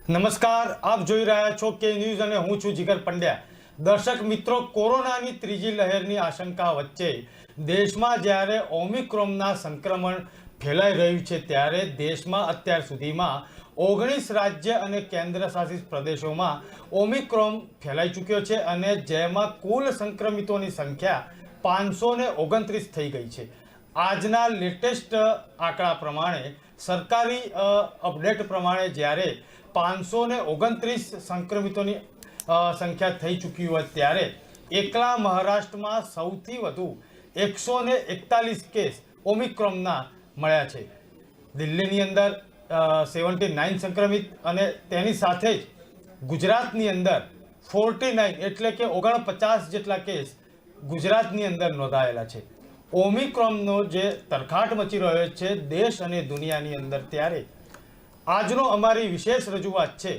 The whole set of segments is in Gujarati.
નમસ્કાર, આપ જોઈ રહ્યા છો કે ન્યૂઝ અને હું છું જીગર પંડ્યા। દર્શક મિત્રો, કોરોનાની ત્રીજી લહેરની આશંકા વચ્ચે દેશમાં જ્યારે ઓમિક્રોનના સંક્રમણ ફેલાઈ રહ્યું છે ત્યારે દેશમાં અત્યાર સુધીમાં 19 રાજ્ય અને કેન્દ્ર શાસિત પ્રદેશોમાં ઓમિક્રોન ફેલાઈ ચૂક્યો છે અને જેમાં કુલ સંક્રમિતોની સંખ્યા 529 થઈ ગઈ છે। આજના લેટેસ્ટ આંકડા પ્રમાણે સરકારી અપડેટ પ્રમાણે જ્યારે 529 સંક્રમિતોની સંખ્યા થઈ ચૂકી હોય ત્યારે એકલા મહારાષ્ટ્રમાં સૌથી વધુ 141 કેસ ઓમિક્રોનના મળ્યા છે। દિલ્હીની અંદર 79 સંક્રમિત અને તેની સાથે જ ગુજરાતની અંદર 49 એટલે કે 49 જેટલા કેસ ગુજરાતની અંદર નોંધાયેલા છે। ઓમિક્રોનનો જે તરખાટ મચી રહ્યો છે દેશ અને દુનિયાની અંદર, ત્યારે આજનો અમારી વિશેષ રજૂઆત છે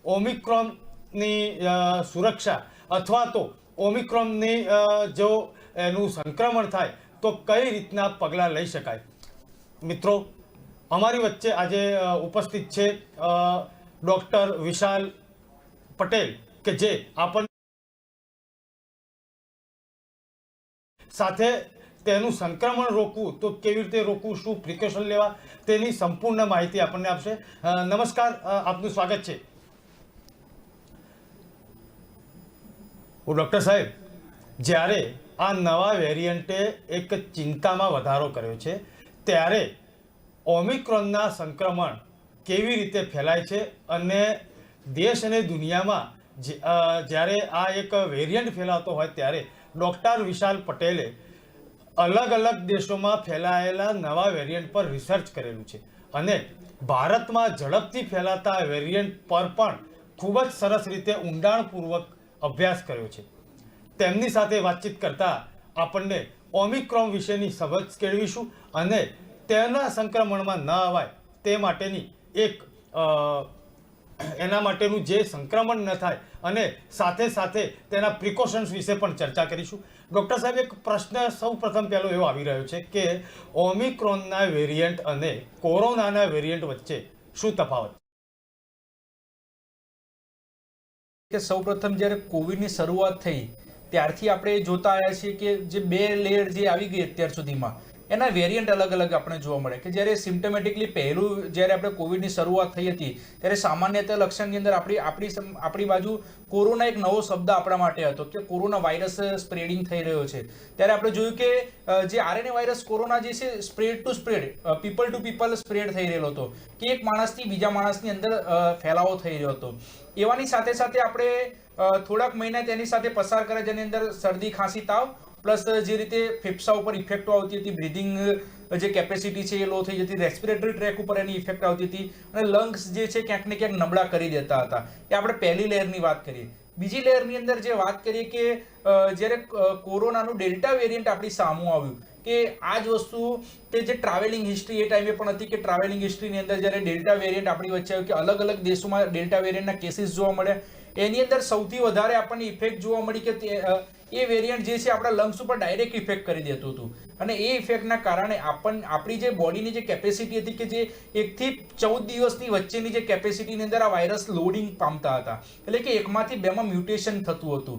ઓમિક્રોનની સુરક્ષા અથવા તો ઓમિક્રોનની જો એનું સંક્રમણ થાય તો કઈ રીતના પગલાં લઈ શકાય। મિત્રો, અમારી વચ્ચે આજે ઉપસ્થિત છે ડૉક્ટર વિશાલ પટેલ કે જે આપણને સાથે તેનું સંક્રમણ રોકવું તો કેવી રીતે રોકવું, શું પ્રિકોશન લેવા, તેની સંપૂર્ણ માહિતી આપણને આપશે। નમસ્કાર, આપનું સ્વાગત છે। ડૉક્ટર સાહેબ, જ્યારે આ નવા વેરિયન્ટે એક ચિંતામાં વધારો કર્યો છે ત્યારે ઓમિક્રોનના સંક્રમણ કેવી રીતે ફેલાય છે અને દેશ અને દુનિયામાં જ્યારે આ એક વેરિયન્ટ ફેલાતો હોય ત્યારે ડૉક્ટર વિશાલ પટેલે અલગ અલગ દેશોમાં ફેલાયેલા નવા વેરિયન્ટ પર રિસર્ચ કરેલું છે અને ભારતમાં ઝડપથી ફેલાતા વેરિયન્ટ પર પણ ખૂબ જ સરસ રીતે ઊંડાણપૂર્વક અભ્યાસ કર્યો છે। તેમની સાથે વાતચીત કરતા આપણને ઓમિક્રોન વિશેની સમજ કેળવીશું અને તેના સંક્રમણમાં ન અવાય તે માટેની એના માટેનું જે સંક્રમણ ન થાય અને સાથે સાથે તેના પ્રિકોશન્સ વિશે પણ ચર્ચા કરીશું। ડૉક્ટર સાહેબ, એક પ્રશ્ન સૌ પ્રથમ પહેલો એવો આવી રહ્યો છે કે ઓમિક્રોનના વેરિયન્ટ અને કોરોનાના વેરિયન્ટ વચ્ચે શું તફાવત કે સૌપ્રથમ જ્યારે કોવિડની શરૂઆત થઈ ત્યારથી આપણે જોતા આવ્યા છીએ કે જે બે લેયર જે આવી ગઈ અત્યાર સુધીમાં એના વેરિયન્ટ અલગ અલગ આપણે જોવા મળે કે જ્યારે સિમ્ટમેટિકલી પહેલું જ્યારે આપણે કોવિડની શરૂઆત થઈ હતી ત્યારે સામાન્યતઃ લક્ષણની અંદર આપણી બાજુ કોરોના એક નવો શબ્દ આપણા માટે હતો કે કોરોના વાયરસ સ્પ્રેડિંગ થઈ રહ્યો છે। ત્યારે આપણે જોયું કે જે આરએનએ વાયરસ કોરોના જે છે spread two spread, people two people spread થઈ રહેલો હતો કે એક માણસથી બીજા માણસની અંદર ફેલાવો થઈ રહ્યો હતો। એવાની સાથે સાથે આપણે થોડાક મહિના તેની સાથે પસાર કર્યા જેની અંદર શરદી, ખાંસી, તાવ પ્લસ જે રીતે ફેફસા ઉપર ઇફેક્ટો આવતી હતી, બ્રિધિંગ જે કેપેસિટી છે એ લો થઈ જતી, રેસ્પિરેટરી ટ્રેક ઉપર એની ઇફેક્ટ આવતી હતી અને લંગ્સ જે છે ક્યાંક ને ક્યાંક નબળા કરી દેતા હતા। એ આપણે પહેલી લેયરની વાત કરીએ। બીજી લેયરની અંદર જે વાત કરીએ કે જ્યારે કોરોનાનું ડેલ્ટા વેરિયન્ટ આપણી સામું આવ્યું કે આ જ વસ્તુ કે જે ટ્રાવેલિંગ હિસ્ટ્રી એ ટાઈમે પણ હતી કે ટ્રાવેલિંગ હિસ્ટ્રીની અંદર જ્યારે ડેલ્ટા વેરિયન્ટ આપણી વચ્ચે આવ્યું કે અલગ અલગ દેશોમાં ડેલ્ટા વેરિયન્ટના કેસીસ જોવા મળ્યા। એની અંદર સૌથી વધારે આપણને ઇફેક્ટ જોવા મળી કે એ વેરિયન્ટ જે છે આપણા લંગ્સ ઉપર ડાયરેક્ટ ઇફેક્ટ કરી દેતું હતું અને એ ઇફેક્ટના કારણે આપણી જે બોડીની જે કેપેસિટી હતી કે જે 1 થી 14 દિવસની વચ્ચેની જે કેપેસિટીની અંદર આ વાયરસ લોડિંગ પામતા હતા, એટલે કે એકમાંથી બેમાં મ્યુટેશન થતું હતું।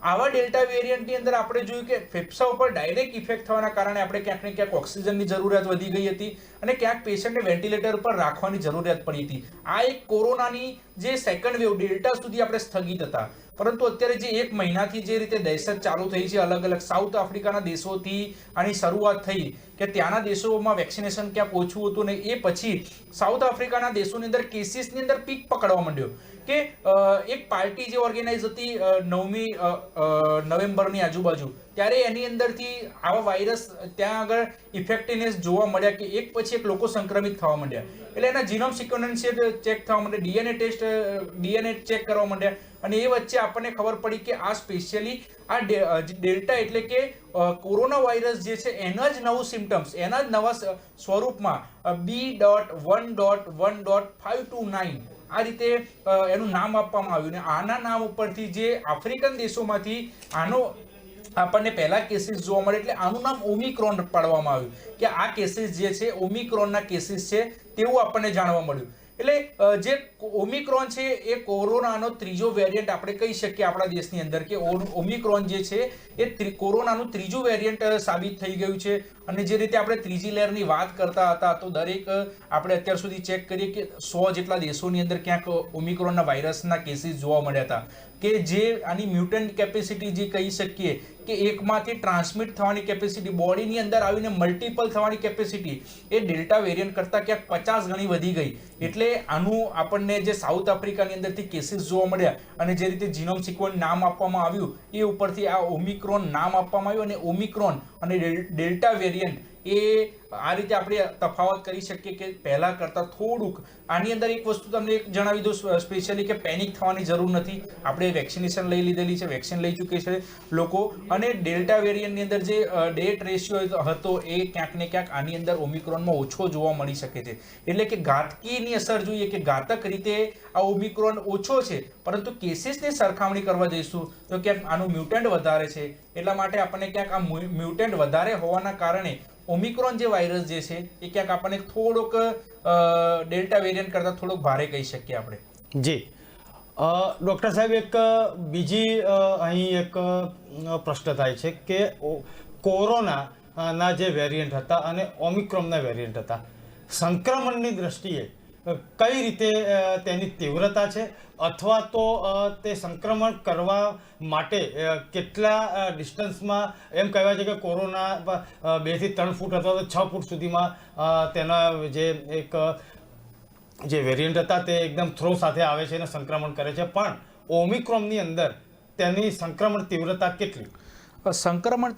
આવા ડેલ્ટા વેરિયન્ટની અંદર આપણે જોયું કે ફેફસા ઉપર ડાયરેક્ટ ઇફેક્ટ થવાના કારણે આપણે ક્યાંક ને ક્યાંક ઓક્સિજનની જરૂરિયાત વધી ગઈ હતી અને ક્યાંક પેશન્ટને વેન્ટિલેટર પર રાખવાની જરૂરિયાત પડી હતી। આ એક કોરોનાની જે સેકન્ડ વેવ ડેલ્ટા સુધી આપણે સ્થગિત હતા, પરંતુ અત્યારે જે 1 મહિનાથી જે રીતે દહેશત ચાલુ થઈ છે અલગ અલગ સાઉથ આફ્રિકાના દેશોથી આની શરૂઆત થઈ કે ત્યાંના દેશોમાં વેક્સિનેશન ક્યાંક ઓછું હતું ને એ પછી સાઉથ આફ્રિકાના દેશોની અંદર કેસીસની અંદર પીક પકડવા માંડ્યો કે એક પાર્ટી જે ઓર્ગેનાઇઝ હતી 9મી નવેમ્બરની આજુબાજુ, ત્યારે એની અંદરથી આવા વાયરસ ત્યાં આગળ ઇફેક્ટિવનેસ જોવા મળ્યા કે એક પછી એક લોકો સંક્રમિત થવા માંડ્યા। એટલે એના જીનોમ સિક્વન્સ ચેક થવા માંડ્યા, ડીએનએ ચેક કરવા માંડ્યા અને એ વચ્ચે આપણને ખબર પડી કે આ સ્પેશિયલી આ ડેલ્ટા એટલે કે કોરોના વાયરસ જે છે એના જ નવું સિમ્ટમ્સ, એના જ નવા સ્વરૂપમાં B.1.1.529 આ રીતે એનું નામ આપવામાં આવ્યું ને આના નામ ઉપરથી જે આફ્રિકન દેશોમાંથી આનો આપણને પહેલા કેસીસ જોવા મળે એટલે આનું નામ ઓમિક્રોન પાડવામાં આવ્યું કે આ કેસીસ જે છે ઓમિક્રોનના કેસીસ છે તેવું આપણને જાણવા મળ્યું। એટલે જે ઓમિક્રોન છે એ કોરોનાનો ત્રીજો વેરિયન્ટ આપણે કહી શકીએ આપણા દેશની અંદર કે ઓમિક્રોન જે છે એ કોરોનાનું ત્રીજું વેરિયન્ટ સાબિત થઈ ગયું છે. અને જે રીતે આપણે ત્રીજી લહેરની વાત કરતા હતા તો દરેક આપણે અત્યાર સુધી ચેક કરીએ કે 100 જેટલા દેશોની અંદર ક્યાંક ઓમિક્રોનના વાયરસના કેસીસ જોવા મળ્યા હતા કે જે આની મ્યુટન્ટ કેપેસિટી જે કહી શકીએ કે એકમાંથી ટ્રાન્સમિટ થવાની કેપેસિટી, બોડીની અંદર આવીને મલ્ટિપલ થવાની કેપેસિટી એ ડેલ્ટા વેરિયન્ટ કરતાં ક્યાંક 50 ગણી વધી ગઈ. એટલે આનું આપણને જે સાઉથ આફ્રિકાની અંદરથી કેસીસ જોવા મળ્યા અને જે રીતે જીનોમ સિક્વન્સ નામ આપવામાં આવ્યું એ ઉપરથી આ ઓમિક્રોન નામ આપવામાં આવ્યું અને ઓમિક્રોન અને ડેલ્ટા વેરિયન્ટ એ આ રીતે આપણે તફાવત કરી શકીએ કે પહેલા કરતાં થોડુંક. આની અંદર એક વસ્તુ તમને એક જણાવી દઉં સ્પેશિયલી કે પેનિક થવાની જરૂર નથી. આપણે વેક્સિનેશન લઈ લીધેલી છે, વેક્સિન લઈ ચૂકે છે લોકો, અને ડેલ્ટા વેરિયન્ટની અંદર જે ડેથ રેશિયો હતો એ ક્યાંક ને ક્યાંક આની અંદર ઓમિક્રોનમાં ઓછો જોવા મળી શકે છે. એટલે કે ઘાતકીની અસર જોઈએ કે ઘાતક રીતે આ ઓમિક્રોન ઓછો છે, પરંતુ કેસીસની સરખામણી કરવા જઈશું તો ક્યાંક આનું મ્યુટન્ટ વધારે છે. એટલા માટે આપણને ક્યાંક આ મ્યુટન્ટ વધારે હોવાના કારણે ઓમિક્રોન જે વાયરસ જે છે એ ક્યાંક આપણને થોડોક ડેલ્ટા વેરિયન્ટ કરતાં થોડોક ભારે કહી શકીએ આપણે. જી ડૉક્ટર સાહેબ, એક બીજી અહીં એક પ્રશ્ન થાય છે કે કોરોનાના જે વેરિયન્ટ હતા અને ઓમિક્રોનના વેરિયન્ટ હતા, સંક્રમણની દ્રષ્ટિએ કઈ રીતે તેની તીવ્રતા છે, અથવા તો તે સંક્રમણ કરવા માટે કેટલા ડિસ્ટન્સમાં, એમ કહેવાય છે કે કોરોના 2 થી 3 ફૂટ અથવા તો 6 ફૂટ સુધીમાં તેના જે વેરિયન્ટ હતા તે એકદમ થ્રો સાથે આવે છે અને સંક્રમણ કરે છે, પણ ઓમિક્રોનની અંદર તેની સંક્રમણ તીવ્રતા કેટલી? સંક્રમણ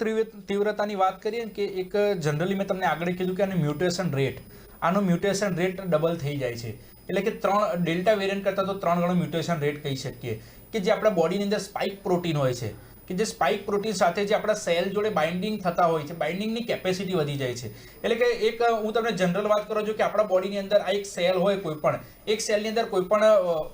તીવ્રતાની વાત કરીએ કે એક જનરલી મેં તમને આગળ કીધું કે આનો મ્યુટેશન રેટ ડબલ થઈ જાય છે. એટલે કે 3 ડેલ્ટા વેરિયન્ટ કરતાં તો 3 ગણો મ્યુટેશન રેટ કહી શકીએ કે જે આપણા બોડીની અંદર સ્પાઇક પ્રોટીન હોય છે કે જે સ્પાઇક પ્રોટીન સાથે જે આપણા સેલ જોડે બાઇન્ડિંગ થતા હોય છે, બાઇન્ડિંગની કેપેસિટી વધી જાય છે. એટલે કે એક હું તમને જનરલ વાત કરું છું કે આપણા બોડીની અંદર આ એક સેલ હોય, કોઈ પણ એક સેલની અંદર કોઈ પણ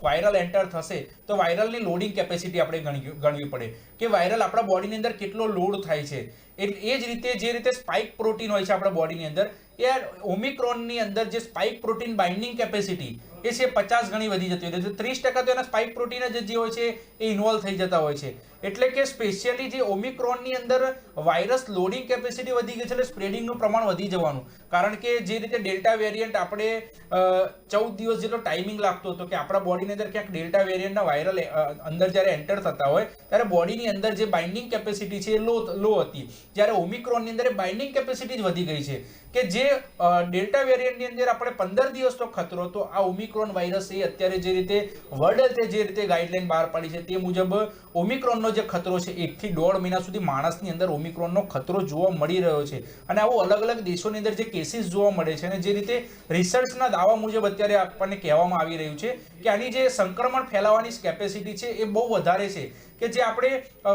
વાયરલ એન્ટર થશે તો વાયરલની લોડિંગ કેપેસિટી આપણે ગણવી પડે કે વાયરલ આપણા બોડીની અંદર કેટલો લોડ થાય છે. એ જ રીતે જે રીતે સ્પાઇક પ્રોટીન હોય છે આપણા બોડીની અંદર, એ ઓમિક્રોનની અંદર જે સ્પાઇક પ્રોટીન બાઇન્ડિંગ કેપેસિટી એ છે 50 ગણી વધી જતી હોય છે. 30% તો એના સ્પાઇક પ્રોટીન જે હોય છે એ ઇન્વોલ્વ થઈ જતા હોય છે. એટલે કે સ્પેશિયલી જે ઓમિક્રોનની અંદર વાયરસ લોડિંગ કેપેસિટી વધી ગઈ છે એટલે સ્પ્રેડિંગનું પ્રમાણ વધી જવાનું. કારણ કે જે રીતે ડેલ્ટા વેરિયન્ટ આપણે 14 દિવસ જેટલો ટાઈમિંગ લાગતો હતો કે આપણા બોડીની અંદર ક્યાંક ડેલ્ટા વેરિયન્ટના વાયરલ અંદર જ્યારે એન્ટર થતા હોય ત્યારે બોડીની અંદર જે બાઇન્ડિંગ કેપેસિટી છે એ લો હતી, જ્યારે ઓમિક્રોનની અંદર બાઇન્ડિંગ કેપેસિટી જ વધી ગઈ છે કે જે ડેલ્ટા વેરિયન્ટની અંદર આપણે 15 દિવસનો ખતરો હતો, આ ઓમિક્રોન વાયરસ એ અત્યારે જે રીતે વર્લ્ડ હેલ્થે જે રીતે ગાઈડલાઈન બહાર પાડી છે તે મુજબ ઓમિક્રોનનો જે ખતરો છે 1 થી 1.5 મહિના સુધી માણસની અંદર ઓમિક્રોનનો ખતરો જોવા મળી રહ્યો છે. અને આવો અલગ અલગ દેશોની અંદર જે કેસીસ જોવા મળે છે અને જે રીતે રિસર્ચના દાવા મુજબ અત્યારે આપણને કહેવામાં આવી રહ્યું છે કે આની જે સંક્રમણ ફેલાવવાની કેપેસિટી છે એ બહુ વધારે છે. કે જે આપણે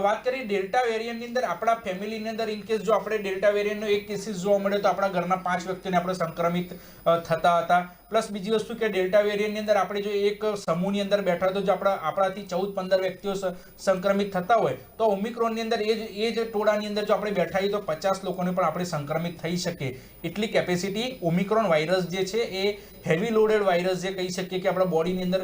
વાત કરી ડેલ્ટા વેરિયન્ટની અંદર આપણા ફેમિલીની અંદર ઇનકેસ જો આપણે ડેલ્ટા વેરિયન્ટનો એક કેસીસ જોવા મળ્યો તો આપણા ઘરના 5 વ્યક્તિને આપણે સંક્રમિત થતા હતા. પ્લસ બીજી વસ્તુ કે ડેલ્ટા વેરિયન્ટની અંદર આપણે જો એક સમૂહની અંદર બેઠા તો જો આપણાથી 14-15 વ્યક્તિઓ સંક્રમિત થતા હોય તો ઓમિક્રોનની અંદર એ જ ટોળાની અંદર જો આપણે બેઠા તો 50 લોકોને પણ આપણે સંક્રમિત થઈ શકે એટલી કેપેસિટી ઓમિક્રોન વાયરસ જે છે એ હેવી લોડેડ વાયરસ જે કહી શકીએ કે આપણા બોડીની અંદર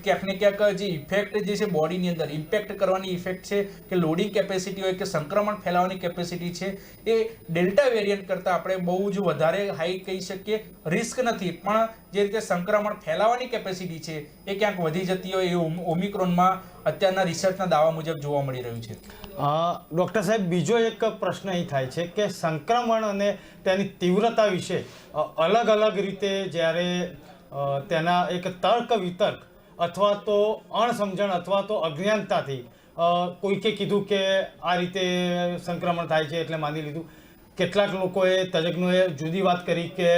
ક્યાંક ને ક્યાંક જે ઇફેક્ટ જે છે બોડીની અંદર ઇમ્પેક્ટ કરવાની ઇફેક્ટ છે કે લોડિંગ કેપેસિટી હોય કે સંક્રમણ ફેલાવવાની કેપેસિટી છે એ ડેલ્ટા વેરિયન્ટ કરતાં આપણે બહુ જ વધારે હાઈ કહી શકીએ. રિસ્ક નથી પણ જે રીતે સંક્રમણ ફેલાવવાની કેપેસિટી છે એ ક્યાંક વધી જતી હોય એ ઓમિક્રોનમાં અત્યારના રિસર્ચના દાવા મુજબ જોવા મળી રહ્યું છે. ડૉક્ટર સાહેબ, બીજો એક પ્રશ્ન અહીં થાય છે કે સંક્રમણ અને તેની તીવ્રતા વિશે અલગ અલગ રીતે જ્યારે તેના એક તર્ક વિતર્ક અથવા તો અણસમજણ અથવા તો અજ્ઞાનતાથી કોઈકે કીધું કે આ રીતે સંક્રમણ થાય છે એટલે માની લીધું. કેટલાક લોકોએ તજજ્ઞોએ જુદી વાત કરી કે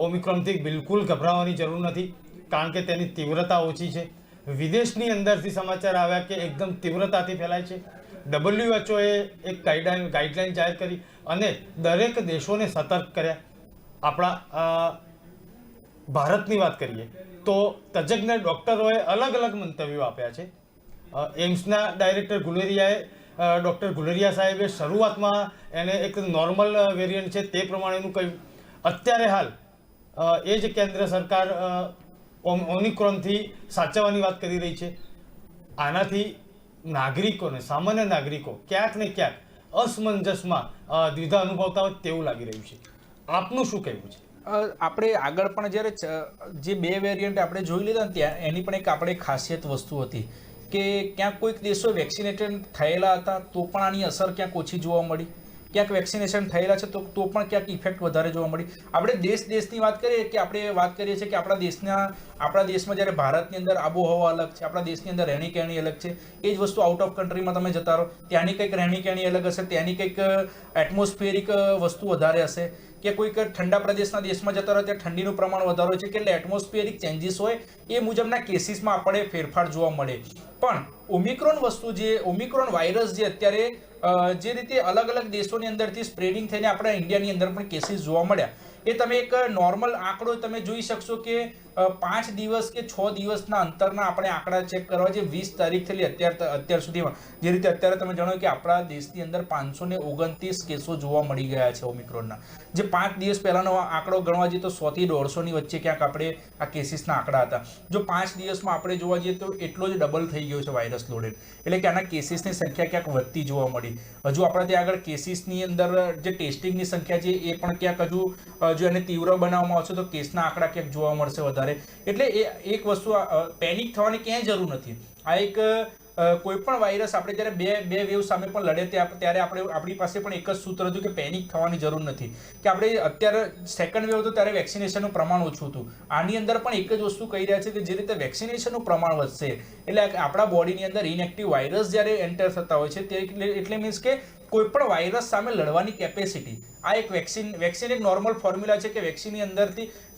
ઓમિક્રોનથી બિલકુલ ગભરાવાની જરૂર નથી કારણ કે તેની તીવ્રતા ઓછી છે. વિદેશની અંદરથી સમાચાર આવ્યા કે એકદમ તીવ્રતાથી ફેલાય છે. WHOએ એક ગાઈડલાઈન જાહેર કરી અને દરેક દેશોને સતર્ક કર્યા. આપણા ભારતની વાત કરીએ તો તજજ્ઞ ડૉક્ટરોએ અલગ અલગ મંતવ્યો આપ્યા છે. એમ્સના ડાયરેક્ટર ડૉક્ટર ગુલેરિયા સાહેબે શરૂઆતમાં એને એક નોર્મલ વેરિયન્ટ છે તે પ્રમાણેનું કહ્યું. અત્યારે હાલ એ જ કેન્દ્ર સરકાર ઓમિક્રોનથી સાચવવાની વાત કરી રહી છે. આનાથી નાગરિકોને, સામાન્ય નાગરિકો ક્યાંક ને ક્યાંક અસમંજસમાં દ્વિધા અનુભવતા હોય તેવું લાગી રહ્યું છે. આપનું શું કહેવું છે? આપણે આગળ પણ જ્યારે જે બે વેરિયન્ટ આપણે જોઈ લીધા ને ત્યાં એની પણ એક આપણે ખાસિયત વસ્તુ હતી કે ક્યાંક કોઈક દેશો વેક્સિનેટેડ થયેલા હતા તો પણ આની અસર ક્યાંક ઓછી જોવા મળી, ક્યાંક વેક્સિનેશન થયેલા છે તો પણ ક્યાંક ઇફેક્ટ વધારે જોવા મળી. આપણે દેશની વાત કરીએ કે આપણે વાત કરીએ છીએ કે આપણા દેશમાં જ્યારે ભારતની અંદર આબોહવા અલગ છે, આપણા દેશની અંદર રહેણી કહેણી અલગ છે. એ જ વસ્તુ આઉટ ઓફ કન્ટ્રીમાં તમે જતા રહો, ત્યાંની કંઈક રહેણી કહેણી અલગ હશે, ત્યાંની કંઈક એટમોસ્ફિયરિક વસ્તુ વધારે હશે, કે કોઈક ઠંડા પ્રદેશના દેશમાં જતા રહો ત્યાં ઠંડીનું પ્રમાણ વધારે છે, કે એટલે એટમોસ્ફિયરિક ચેન્જીસ હોય એ મુજબના કેસીસમાં આપણે ફેરફાર જોવા મળે. પણ ઓમિક્રોન વાયરસ જે અત્યારે જે રીતે અલગ અલગ દેશોની અંદરથી સ્પ્રેડિંગ થઈને આપણા ઇન્ડિયાની અંદર પણ કેસીસ જોવા મળ્યા, એ તમે એક નોર્મલ આંકડો તમે જોઈ શકશો કે 5 દિવસ કે 6 દિવસના અંતરના આપણે આંકડા ચેક કરવા, જે 20 તારીખથી અત્યાર સુધીમાં જે રીતે અત્યારે તમે જાણો કે આપણા દેશની અંદર 529 કેસો જોવા મળી ગયા છે ઓમિક્રોનના. જે 5 દિવસ પહેલાનો આંકડો ગણવા જઈએ તો 100 થી 150 ની વચ્ચે ક્યાંક આપણે આ કેસીસના આંકડા હતા. જો 5 દિવસમાં આપણે જોવા જઈએ તો એટલો જ ડબલ થઈ ગયો છે વાયરસ લોડેડ, એટલે કે આના કેસીસની સંખ્યા ક્યાંક વધતી જોવા મળી. હજુ આપણે ત્યાં આગળ કેસીસની અંદર જે ટેસ્ટિંગની સંખ્યા છે એ પણ ક્યાંક હજુ જો એને તીવ્ર બનાવવામાં આવશે તો કેસના આંકડા ક્યાંક જોવા મળશે વધારે. એટલે એ એક વસ્તુ પેનિક થવાની ક્યાંય જરૂર નથી. આ એક કોઈ પણ વાયરસ આપણે જ્યારે બે વેવ સામે પણ લડે ત્યારે આપણી પાસે પણ એક જ સૂત્ર હતું કે પેનિક થવાની જરૂર નથી, કે આપણે અત્યારે સેકન્ડ વેવ હતો ત્યારે વેક્સિનેશનનું પ્રમાણ ઓછું હતું. આની અંદર પણ એક જ વસ્તુ કહી રહ્યા છે કે જે રીતે વેક્સિનેશનનું પ્રમાણ વધશે એટલે આપણા બોડીની અંદર ઇનએક્ટિવ વાયરસ જ્યારે એન્ટર થતા હોય છે એટલે મીન્સ કે કોઈ પણ વાયરસ સામે લડવાની કેપેસિટી, આ એક વેક્સિન એક નોર્મલ ફોર્મ્યુલા છે કે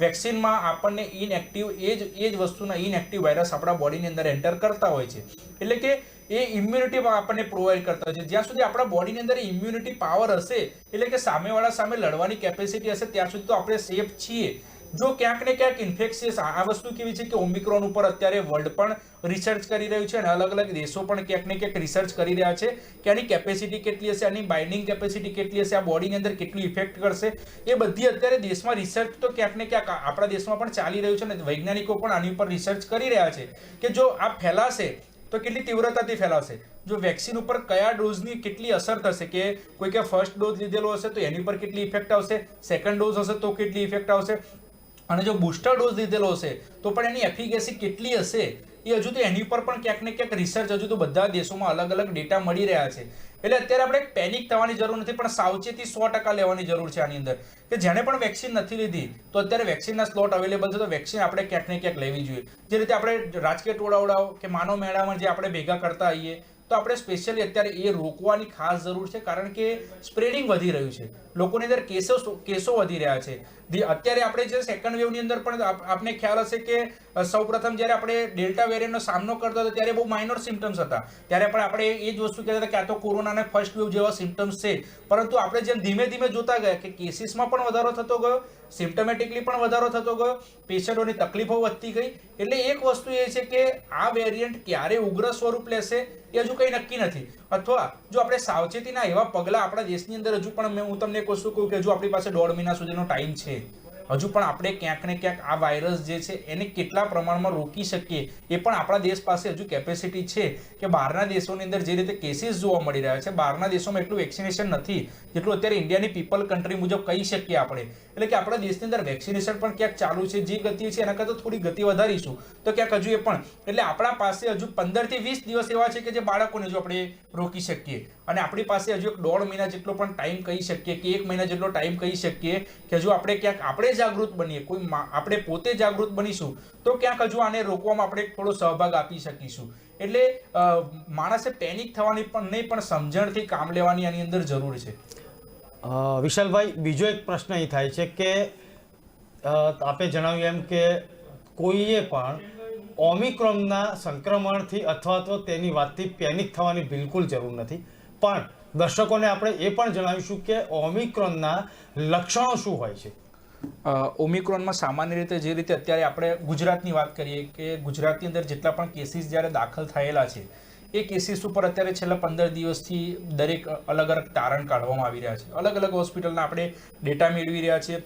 વેક્સિનમાં આપણને ઇનએક્ટિવ એ જ વસ્તુના ઇનએક્ટિવ વાયરસ આપણા બોડીની અંદર એન્ટર કરતા હોય છે. એટલે કે એ ઇમ્યુનિટી આપણને પ્રોવાઈડ કરતા હોય છે. જ્યાં સુધી આપણા બોડીની અંદર ઇમ્યુનિટી પાવર હશે એટલે કે સામેવાળા સામે લડવાની કેપેસિટી હશે ત્યાં સુધી તો આપણે સેફ છીએ. જો ક્યાંક ને ક્યાંક ઇન્ફેક્શિયસ આ વસ્તુ કેવી છે કે ઓમિક્રોન ઉપર અત્યારે વર્લ્ડ પણ રિસર્ચ કરી રહ્યું છે અને અલગ અલગ દેશો પણ ક્યાંક ને ક્યાંક રિસર્ચ કરી રહ્યા છે કે આની કેપેસિટી કેટલી હશે, આની બાઇન્ડિંગ કેપેસિટી કેટલી હશે, આ બોડીની અંદર કેટલી ઇફેક્ટ કરશે. એ બધી અત્યારે દેશમાં રિસર્ચ તો ક્યાંક ને ક્યાંક આપણા દેશમાં પણ ચાલી રહ્યું છે અને વૈજ્ઞાનિકો પણ આની ઉપર રિસર્ચ કરી રહ્યા છે કે જો આ ફેલાશે તો કેટલી તીવ્રતાથી ફેલાશે, જો વેક્સિન ઉપર કયા ડોઝની કેટલી અસર થશે, કે કોઈકે ફર્સ્ટ ડોઝ લીધેલો હશે તો એની ઉપર કેટલી ઇફેક્ટ આવશે, સેકન્ડ ડોઝ હશે તો કેટલી ઇફેક્ટ આવશે, અને જો બૂસ્ટર ડોઝ લીધેલો હશે તો પણ એની એફિકેસી કેટલી હશે એ હજુ તો એની ઉપર પણ ક્યાંક ને ક્યાંક રિસર્ચ હજુ તો બધા દેશોમાં અલગ અલગ ડેટા મળી રહ્યા છે. એટલે અત્યારે આપણે પેનિક થવાની જરૂર નથી, પણ સાવચેતી 100% લેવાની જરૂર છે આની અંદર. કે જેણે પણ વેક્સિન નથી લીધી તો અત્યારે વેક્સિનના સ્લોટ અવેલેબલ છે તો વેક્સિન આપણે ક્યાંક ને ક્યાંક લેવી જોઈએ. જે રીતે આપણે રાજકીય ટોળાવડાઓ કે માનવ મેળામાં જે આપણે ભેગા કરતા આવીએ તો આપણે સ્પેશિયલી અત્યારે એ રોકવાની ખાસ જરૂર છે, કારણ કે સ્પ્રેડિંગ વધી રહ્યું છે, લોકોની અંદર કેસો વધી રહ્યા છે. અત્યારે આપણે જે સેકન્ડ વેવની અંદર પણ આપને ખ્યાલ હશે કે સૌપ્રથમ જ્યારે આપણે ડેલ્ટા વેરિયન્ટનો સામનો કરતા હતા ત્યારે બહુ માઇનોર સિમ્ટમ્સ હતા, ત્યારે પણ આપણે એ જ વસ્તુ કહેતા હતા કે આ તો કોરોનાના ફર્સ્ટ વેવ જેવા સિમ્ટમ્સ છે. પરંતુ આપણે જેમ ધીમે ધીમે જોતા ગયા કે કેસીસમાં પણ વધારો થતો ગયો, સિમ્ટમેટિકલી પણ વધારો થતો ગયો, પેશન્ટોની તકલીફો વધતી ગઈ. એટલે એક વસ્તુ એ છે કે આ વેરિયન્ટ ક્યારે ઉગ્ર સ્વરૂપ લેશે એ હજુ કંઈ નક્કી નથી. અથવા જો આપણે સાવચેતીના એવા પગલાં આપણા દેશની અંદર હજુ પણ હું તમને એક વસ્તુ કહું કે હજુ આપણી પાસે 1.5 મહિના સુધીનો ટાઈમ છે, હજુ પણ આપણે ક્યાંક ને ક્યાંક આ વાયરસ જે છે એને કેટલા પ્રમાણમાં રોકી શકીએ એ પણ આપણા દેશ પાસે હજુ કેપેસિટી છે. કે બહારના દેશોની અંદર જે રીતે કેસીસ જોવા મળી રહ્યા છે, બહારના દેશોમાં એટલું વેક્સિનેશન નથી જેટલું અત્યારે ઇન્ડિયાની પીપલ કન્ટ્રી મુજબ કહી શકીએ આપણે. એટલે કે આપણા દેશની અંદર વેક્સિનેશન પણ ક્યાંક ચાલુ છે, જે ગતિ છે એના કરતાં થોડી ગતિ વધારીશું તો ક્યાંક હજુ એ પણ એટલે આપણા પાસે હજુ 15 થી 20 દિવસ એવા છે કે જે બાળકોને જો આપણે રોકી શકીએ, અને આપણી પાસે હજુ 1.5 મહિના જેટલો પણ ટાઈમ કહી શકીએ કે 1 મહિના જેટલો ટાઈમ કહી શકીએ કે હજુ આપણે ક્યાંક આપણે જાગૃત બનીએ, આપણે પોતે જાગૃત બનીશું તો ક્યાંક હજુ આને રોકવામાં આપણે થોડો સહભાગ આપી શકીશું. એટલે માણસે પેનિક થવાની પણ નહીં, પણ સમજણથી કામ લેવાની આની અંદર જરૂર છે. વિશાલભાઈ, બીજો એક પ્રશ્ન એ થાય છે કે આપે જણાવ્યું એમ કે કોઈએ પણ ઓમિક્રોનના સંક્રમણથી અથવા તો તેની વાતથી પેનિક થવાની બિલકુલ જરૂર નથી. પણ દર્શકોને આપણે એ પણ જણાવીશું કે ઓમિક્રોનના લક્ષણો શું હોય છે. ઓમિક્રોનમાં સામાન્ય રીતે જે રીતે અત્યારે આપણે ગુજરાતની વાત કરીએ કે ગુજરાતની અંદર જેટલા પણ કેસીસ જ્યારે દાખલ થયેલા છે એ કેસીસ ઉપર અત્યારે છેલ્લા 15 દિવસથી દરેક અલગ અલગ તારણ કાઢવામાં આવી રહ્યા છે. અલગ અલગ હોસ્પિટલના આપણે ડેટા મેળવી રહ્યા છીએ.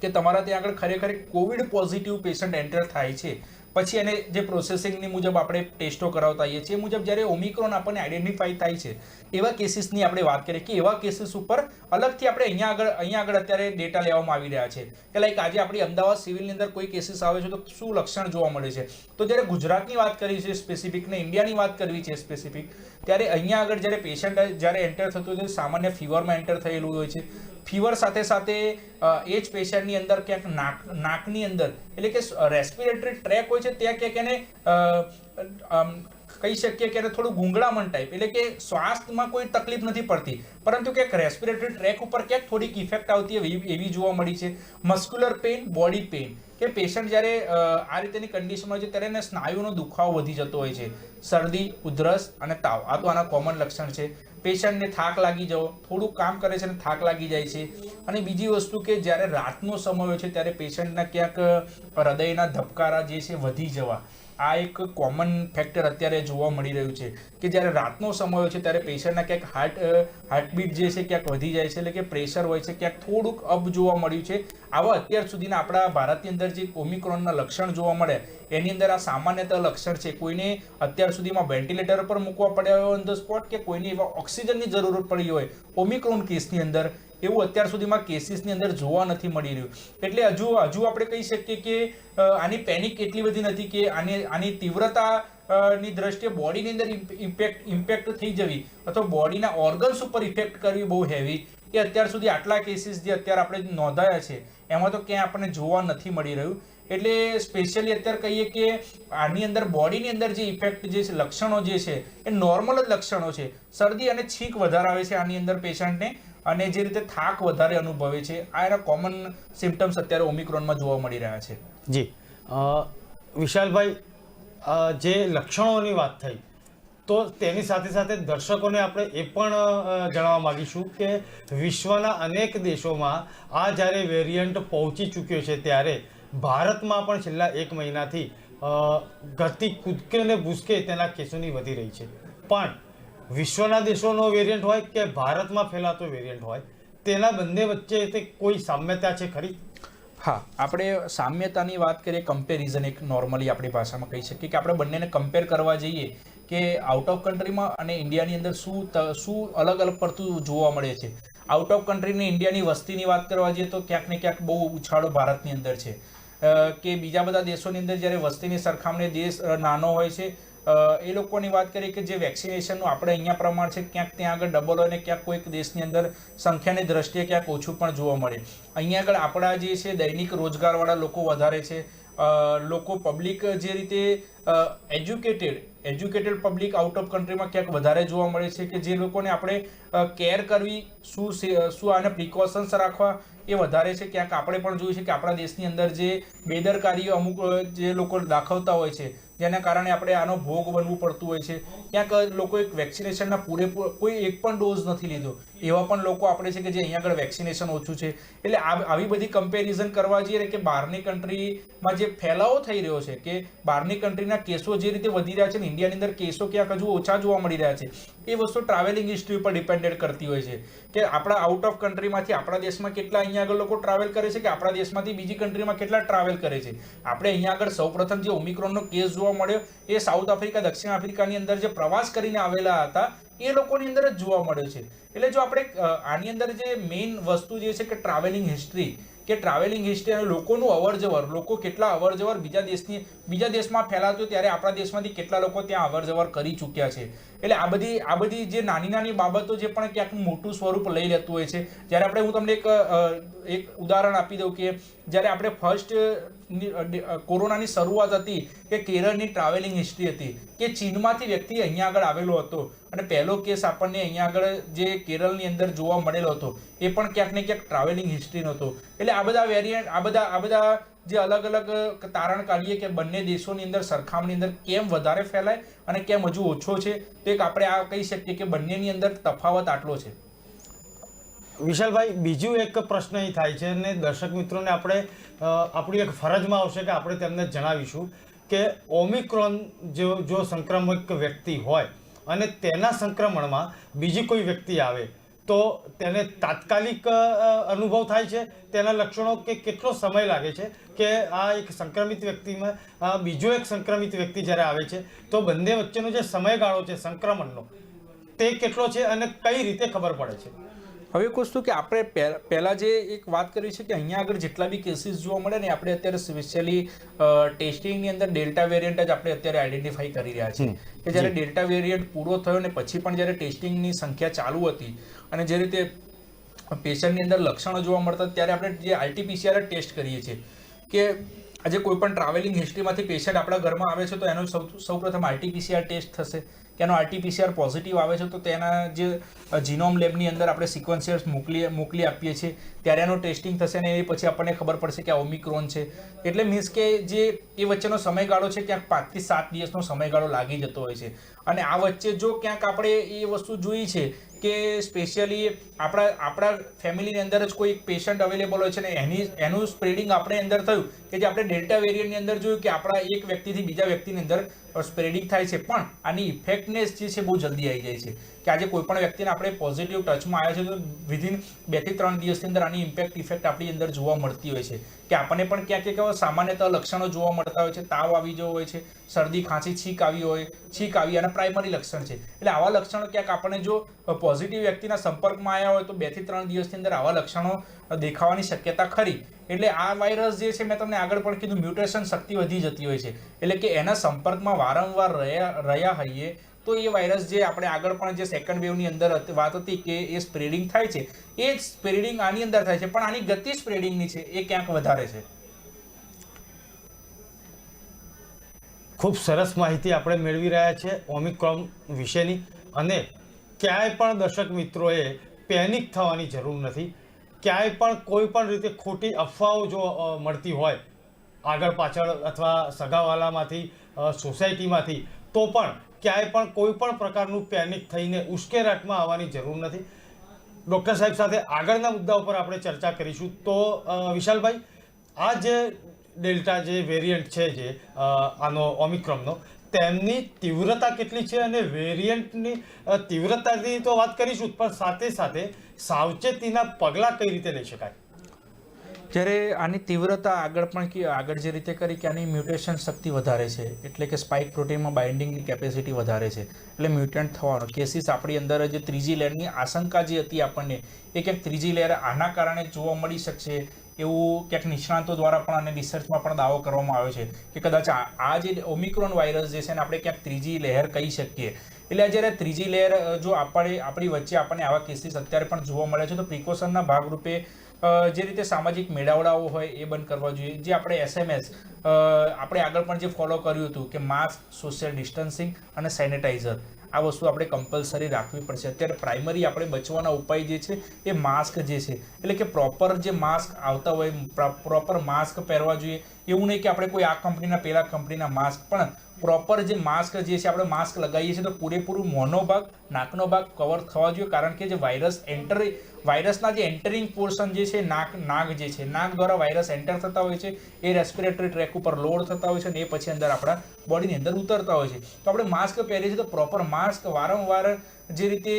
કે તમારા ત્યાં આગળ ખરેખર કોવિડ પોઝિટિવ પેશન્ટ એન્ટર થાય છે, પછી એને જે પ્રોસેસિંગની મુજબ આપણે ટેસ્ટો કરાવતા હોઈએ છીએ, એ મુજબ જ્યારે ઓમિક્રોન આપણને આઈડેન્ટિફાઈ થાય છે એવા કેસીસની આપણે વાત કરીએ કે એવા કેસીસ ઉપર અલગથી આપણે અહીંયા આગળ અત્યારે ડેટા લેવામાં આવી રહ્યા છે કે લાઈક આજે આપણી અમદાવાદ સિવિલની અંદર કોઈ કેસીસ આવે છે તો શું લક્ષણ જોવા મળે છે. તો જ્યારે ગુજરાતની વાત કરવી છે સ્પેસિફિક ને ઇન્ડિયાની વાત કરવી છે સ્પેસિફિક, ત્યારે અહીંયા આગળ જ્યારે પેશન્ટ જ્યારે એન્ટર થતું હોય છે સામાન્ય ફીવરમાં એન્ટર થયેલું હોય છે. ફીવર સાથે સાથે એ જ પેશન્ટની અંદર ક્યાંક નાકની અંદર એટલે કે રેસ્પિરેટરી ટ્રેક હોય છે ત્યાં ક્યાંક એને કહી શકીએ કે થોડું ગુંગળામણ ટાઈપ એટલે કે શ્વાસમાં કોઈ તકલીફ નથી પડતી પરંતુ ક્યાંક રેસ્પિરેટરી ટ્રેક ઉપર ક્યાંક થોડીક ઇફેક્ટ આવતી એવી જોવા મળી છે. મસ્ક્યુલર પેઇન, બોડી પેઇન કે પેશન્ટ જ્યારે આ રીતેની કન્ડિશનમાં છે ત્યારે એને સ્નાયુનો દુખાવો વધી જતો હોય છે. શરદી, ઉધરસ અને તાવ આ તો આના કોમન લક્ષણ છે. પેશન્ટને થાક લાગી જવો, થોડું કામ કરે છે અને થાક લાગી જાય છે. અને બીજી વસ્તુ કે જ્યારે રાતનો સમય હોય છે ત્યારે પેશન્ટના ક્યાંક હૃદયના ધબકારા જે છે વધી જવા, આ એક કોમન ફેક્ટર અત્યારે જોવા મળી રહ્યું છે કે જ્યારે રાતનો સમય હોય છે ત્યારે પેશન્ટના ક્યાંક હાર્ટબીટ જે છે ક્યાંક વધી જાય છે એટલે કે પ્રેશર હોય છે ક્યાંક થોડુંક અપ જોવા મળ્યું છે. આવા અત્યાર સુધીના આપણા ભારતની અંદર જે ઓમિક્રોનના લક્ષણ જોવા મળે એની અંદર આ સામાન્યતઃ લક્ષણ છે. કોઈને અત્યાર સુધીમાં વેન્ટિલેટર પર મૂકવા પડ્યા હોય ઓન ધ સ્પોટ કે કોઈને એવા ઓક્સિજનની જરૂરત પડી હોય ઓમિક્રોન કેસની અંદર, એવું અત્યાર સુધીમાં કેસીસની અંદર જોવા નથી મળી રહ્યું. એટલે હજુ આપણે કહી શકીએ કે આની પેનિક એટલી બધી નથી કે આની તીવ્રતા ની દ્રષ્ટિએ બોડીની અંદર ઇમ્પેક્ટ થઈ જવી અથવા બોડીના ઓર્ગન્સ ઉપર ઇફેક્ટ કરવી બહુ હેવી, એ અત્યાર સુધી આટલા કેસીસ જે અત્યારે આપણે નોંધાયા છે એમાં તો ક્યાંય આપણને જોવા નથી મળી રહ્યું. એટલે સ્પેશિયલી અત્યારે કહીએ કે આની અંદર બોડીની અંદર જે ઇફેક્ટ જે છે લક્ષણો જે છે એ નોર્મલ જ લક્ષણો છે. શરદી અને છીંક વધારે આવે છે આની અંદર પેશન્ટને અને જે રીતે થાક વધારે અનુભવે છે, આ એના કોમન સિમ્ટમ્સ અત્યારે ઓમિક્રોનમાં જોવા મળી રહ્યા છે. જી વિશાલભાઈ, જે લક્ષણોની વાત થઈ તો તેની સાથે સાથે દર્શકોને આપણે એ પણ જણાવવા માગીશું કે વિશ્વના અનેક દેશોમાં આ જ્યારે વેરિયન્ટ પહોંચી ચૂક્યો છે ત્યારે ભારતમાં પણ છેલ્લા 1 મહિનાથી ગતિ કૂદકે ને ભૂસકે તેના કેસોની વધી રહી છે. પણ વિશ્વના દેશોનો વેરિયન્ટ હોય કે ભારતમાં ફેલાતો વેરિયન્ટ હોય, તેના બંને વચ્ચે તે કોઈ સામ્યતા છે ખરી? હા, આપણે સામ્યતાની વાત કરીએ, કમ્પેરિઝન એક નોર્મલી આપણી ભાષામાં કહી શકીએ કે આપણે બંનેને કમ્પેર કરવા જઈએ કે આઉટ ઓફ કન્ટ્રીમાં અને ઇન્ડિયાની અંદર શું અલગ પડતું જોવા મળે છે. આઉટ ઓફ કન્ટ્રીની ઇન્ડિયાની વસ્તીની વાત કરવા જઈએ તો ક્યાંક ને ક્યાંક બહુ ઉછાળો ભારતની અંદર છે કે બીજા બધા દેશોની અંદર જ્યારે વસ્તીની સરખામણીએ દેશ નાનો હોય છે, એ લોકોની વાત કરીએ કે જે વેક્સિનેશનનું આપણે અહીંયા પ્રમાણ છે ક્યાંક ત્યાં આગળ ડબલ હોય ને ક્યાંક કોઈક દેશની અંદર સંખ્યાની દ્રષ્ટિએ ક્યાંક ઓછું પણ જોવા મળે. અહીંયા આગળ આપણા જે છે દૈનિક રોજગારવાળા લોકો વધારે છે, લોકો પબ્લિક જે રીતે એજ્યુકેટેડ પબ્લિક આઉટ ઓફ કન્ટ્રીમાં ક્યાંક વધારે જોવા મળે છે કે જે લોકોને આપણે કેર કરવી, શું આને પ્રિકોશન્સ રાખવા એ વધારે છે. ક્યાંક આપણે પણ જોયું છે કે આપણા દેશની અંદર જે બેદરકારીઓ અમુક જે લોકો દાખવતા હોય છે જેના કારણે આપણે આનો ભોગ બનવું પડતું હોય છે. ક્યાંક લોકો એક વેક્સિનેશનના પૂરેપૂરો કોઈ એક પણ ડોઝ નથી લીધો એવા પણ લોકો આપણે છે કે જે અહીંયા આગળ વેક્સિનેશન ઓછું છે. એટલે આવી બધી કમ્પેરિઝન કરવા જઈએ કે બહારની કન્ટ્રીમાં જે ફેલાવો થઈ રહ્યો છે કે બહારની કન્ટ્રીના કેસો જે રીતે વધી રહ્યા છે ને ઇન્ડિયાની અંદર કેસો ક્યાંક હજુ ઓછા જોવા મળી રહ્યા છે, એ વસ્તુ ટ્રાવેલિંગ હિસ્ટ્રી ઉપર ડિપેન્ડેડ કરતી હોય છે કે આપણા આઉટ ઓફ કન્ટ્રીમાંથી આપણા દેશમાં કેટલા અહીંયા આગળ લોકો ટ્રાવેલ કરે છે કે આપણા દેશમાંથી બીજી કન્ટ્રીમાં કેટલા ટ્રાવેલ કરે છે. આપણે અહીંયા આગળ સૌપ્રથમ જે ઓમિક્રોનનો કેસ જોવા મળ્યો એ સાઉથ આફ્રિકા, દક્ષિણ આફ્રિકાની અંદર જે પ્રવાસ કરીને આવેલા હતા એ લોકોની અંદર જ જોવા મળ્યો છે. એટલે જો આપણે આની અંદર જે મેઇન વસ્તુ જે છે કે ટ્રાવેલિંગ હિસ્ટ્રી અને લોકોનું અવરજવર, લોકો કેટલા અવરજવર બીજા દેશમાં ફેલાતું ત્યારે આપણા દેશમાંથી કેટલા લોકો ત્યાં અવરજવર કરી ચૂક્યા છે. એટલે આ બધી જે નાની બાબતો જે પણ ક્યાંક મોટું સ્વરૂપ લઈ લેતું હોય છે. જ્યારે હું તમને એક ઉદાહરણ આપી દઉં કે જ્યારે આપણે ફર્સ્ટ કોરોનાની શરૂઆત હતી કે કેરળની ટ્રાવેલિંગ હિસ્ટ્રી હતી કે ચીનમાંથી વ્યક્તિ અહીંયા આગળ આવેલો હતો અને પહેલો કેસ આપણને અહીંયા આગળ જે કેરળની અંદર જોવા મળેલો હતો એ પણ ક્યાંક ને ક્યાંક ટ્રાવેલિંગ હિસ્ટ્રીનો હતો. એટલે આ બધા વેરિયન્ટ, આ બધા જે અલગ તારણ કાઢીએ કે બંને દેશોની અંદર સરખામણી અંદર કેમ વધારે ફેલાય અને કેમ હજુ ઓછો છે, તો એક આપણે આ કહી શકીએ કે બંનેની અંદર તફાવત આટલો છે. વિશાલભાઈ, બીજું એક પ્રશ્ન એ થાય છે અને દર્શક મિત્રોને આપણે આપણી એક ફરજમાં આવશે કે આપણે તેમને જણાવીશું કે ઓમિક્રોન જો સંક્રમક વ્યક્તિ હોય અને તેના સંક્રમણમાં બીજી કોઈ વ્યક્તિ આવે તો તેને તાત્કાલિક અનુભવ થાય છે તેના લક્ષણો, કે કેટલો સમય લાગે છે કે આ એક સંક્રમિત વ્યક્તિમાં બીજો એક સંક્રમિત વ્યક્તિ જ્યારે આવે છે તો બંને વચ્ચેનો જે સમયગાળો છે સંક્રમણનો તે કેટલો છે અને કઈ રીતે ખબર પડે છે? હવે એક વસ્તુ કે આપણે પહેલાં જે એક વાત કરી છે કે અહીંયા આગળ જેટલા બી કેસીસ જોવા મળે ને આપણે અત્યારે સ્પેશિયલી ટેસ્ટિંગની અંદર ડેલ્ટા વેરિયન્ટ જ આપણે અત્યારે આઈડેન્ટિફાઈ કરી રહ્યા છીએ કે જ્યારે ડેલ્ટા વેરિયન્ટ પૂરો થયો ને પછી પણ જ્યારે ટેસ્ટિંગની સંખ્યા ચાલુ હતી અને જે રીતે પેશન્ટની અંદર લક્ષણો જોવા મળતા ત્યારે આપણે જે RT-PCR ટેસ્ટ કરીએ છીએ કે આજે કોઈ પણ ટ્રાવેલિંગ હિસ્ટ્રીમાંથી પેશન્ટ આપણા ઘરમાં આવે છે તો એનો સૌપ્રથમ RT-PCR ટેસ્ટ થશે કે એનો RT-PCR પોઝિટિવ આવે છે તો તેના જે જીનોમ લેબની અંદર આપણે સિક્વન્સિયર્સ મોકલી આપીએ છીએ ત્યારે એનો ટેસ્ટિંગ થશે અને એ પછી આપણને ખબર પડશે કે આ ઓમિક્રોન છે. એટલે મીન્સ કે જે એ વચ્ચેનો સમયગાળો છે ક્યાંક 5 થી 7 દિવસનો સમયગાળો લાગી જતો હોય છે. અને આ વચ્ચે જો ક્યાંક આપણે એ વસ્તુ જોઈ છે કે સ્પેશિયલી આપણા ફેમિલીની અંદર જ કોઈ પેશન્ટ અવેલેબલ હોય છે ને એનું સ્પ્રેડિંગ આપણે અંદર થયું કે જે આપણે ડેલ્ટા વેરિયન્ટની અંદર જોયું કે આપણા એક વ્યક્તિથી બીજા વ્યક્તિની અંદર સ્પ્રેડિંગ થાય છે, પણ આની ઇફેક્ટનેસ જે છે બહુ જલ્દી આવી જાય છે કે આજે કોઈ પણ વ્યક્તિને આપણે પોઝિટિવ ટચમાં આવ્યા છે તો વિધિન 2 થી 3 દિવસની અંદર આની ઇફેક્ટ આપણી અંદર જોવા મળતી હોય છે કે આપણને પણ ક્યાંક સામાન્યતઃ લક્ષણો જોવા મળતા હોય છે, તાવ આવી જવો હોય છે, શરદી ખાંસી છીંક આવી અને પ્રાઇમરી લક્ષણ છે. એટલે આવા લક્ષણો ક્યાંક આપણને જો પોઝિટિવ વ્યક્તિના સંપર્કમાં આવ્યા હોય તો 2 થી 3 દિવસની અંદર આવા લક્ષણો દેખાવાની શક્યતા ખરી. એટલે આ વાયરસ જે છે મેં તમને આગળ પણ કીધું મ્યુટેશન શક્તિ વધી જતી હોય છે એટલે કે એના સંપર્કમાં વારંવાર રહ્યા હોઈએ તો એ વાયરસ જે આપણે આગળ પણ જે સેકન્ડ વેવની અંદર વાત હતી કે એ સ્પ્રેડિંગ થાય છે એ જ સ્પ્રેડિંગ આની અંદર થાય છે, પણ આની ગતિ સ્પ્રેડિંગની છે એ ક્યાંક વધારે છે. ખૂબ સરસ માહિતી આપણે મેળવી રહ્યા છે ઓમિક્રોન વિશેની, અને ક્યાંય પણ દર્શક મિત્રોએ પેનિક થવાની જરૂર નથી. ક્યાંય પણ કોઈ પણ રીતે ખોટી અફવાઓ જો મળતી હોય આગળ પાછળ અથવા સગાવાલામાંથી સોસાયટીમાંથી તો પણ ક્યાંય પણ કોઈ પણ પ્રકારનું પેનિક થઈને ઉશ્કેરાટમાં આવવાની જરૂર નથી. ડૉક્ટર સાહેબ સાથે આગળના મુદ્દા ઉપર આપણે ચર્ચા કરીશું. તો વિશાલભાઈ, આ જે ડેલ્ટા જે વેરિયન્ટ છે જે આનો ઓમિક્રોનનો, તેમની તીવ્રતા કેટલી છે અને વેરિયન્ટની તીવ્રતાની તો વાત કરીશું પણ સાથે સાથે સાવચેતીના પગલાં કઈ રીતે લઈ શકાય? જ્યારે આની તીવ્રતા આગળ જે રીતે કરી કે આની મ્યુટેશન શક્તિ વધારે છે એટલે કે સ્પાઇક પ્રોટીનમાં બાઇન્ડિંગની કેપેસિટી વધારે છે એટલે મ્યુટન્ટ થવાનો કેસીસ આપણી અંદર જે ત્રીજી લહેરની આશંકા જે હતી આપણને એ ક્યાંક ત્રીજી લહેર આના કારણે જોવા મળી શકશે એવું ક્યાંક નિષ્ણાતો દ્વારા પણ અને રિસર્ચમાં પણ દાવો કરવામાં આવ્યો છે કે કદાચ આ જે ઓમિક્રોન વાયરસ જે છે ને આપણે ક્યાંક ત્રીજી લહેર કહી શકીએ. એટલે જ્યારે ત્રીજી લહેર જો આપણી વચ્ચે આપણને આવા કેસીસ અત્યારે પણ જોવા મળે છે તો પ્રિકોશનના ભાગરૂપે જે રીતે સામાજિક મેળાવડાઓ હોય એ બંધ કરવા જોઈએ. જે આપણે SMS આપણે આગળ પણ જે ફોલો કર્યું હતું કે માસ્ક, સોશિયલ ડિસ્ટન્સિંગ અને સેનિટાઈઝર આ વસ્તુ આપણે કમ્પલસરી રાખવી પડશે. અત્યારે પ્રાઇમરી આપણે બચવાના ઉપાય જે છે એ માસ્ક જે છે એટલે કે પ્રોપર જે માસ્ક આવતા હોય પ્રોપર માસ્ક પહેરવા જોઈએ. એવું નહીં કે આપણે કોઈ આ કંપનીના પેલા કંપનીના માસ્ક, પણ પ્રોપર જે માસ્ક જે છે આપણે માસ્ક લગાવીએ છીએ તો પૂરેપૂરું મોંનો ભાગ, નાકનો ભાગ કવર થવા જોઈએ, કારણ કે જે વાયરસના જે એન્ટરિંગ પોર્શન જે છે નાક જે છે નાક દ્વારા વાયરસ એન્ટર થતા હોય છે એ રેસ્પિરેટરી ટ્રેક ઉપર લોડ થતા હોય છે અને એ પછી અંદર આપણા બોડીની અંદર ઉતરતા હોય છે. તો આપણે માસ્ક પહેરીએ છીએ તો પ્રોપર માસ્ક વારંવાર જે રીતે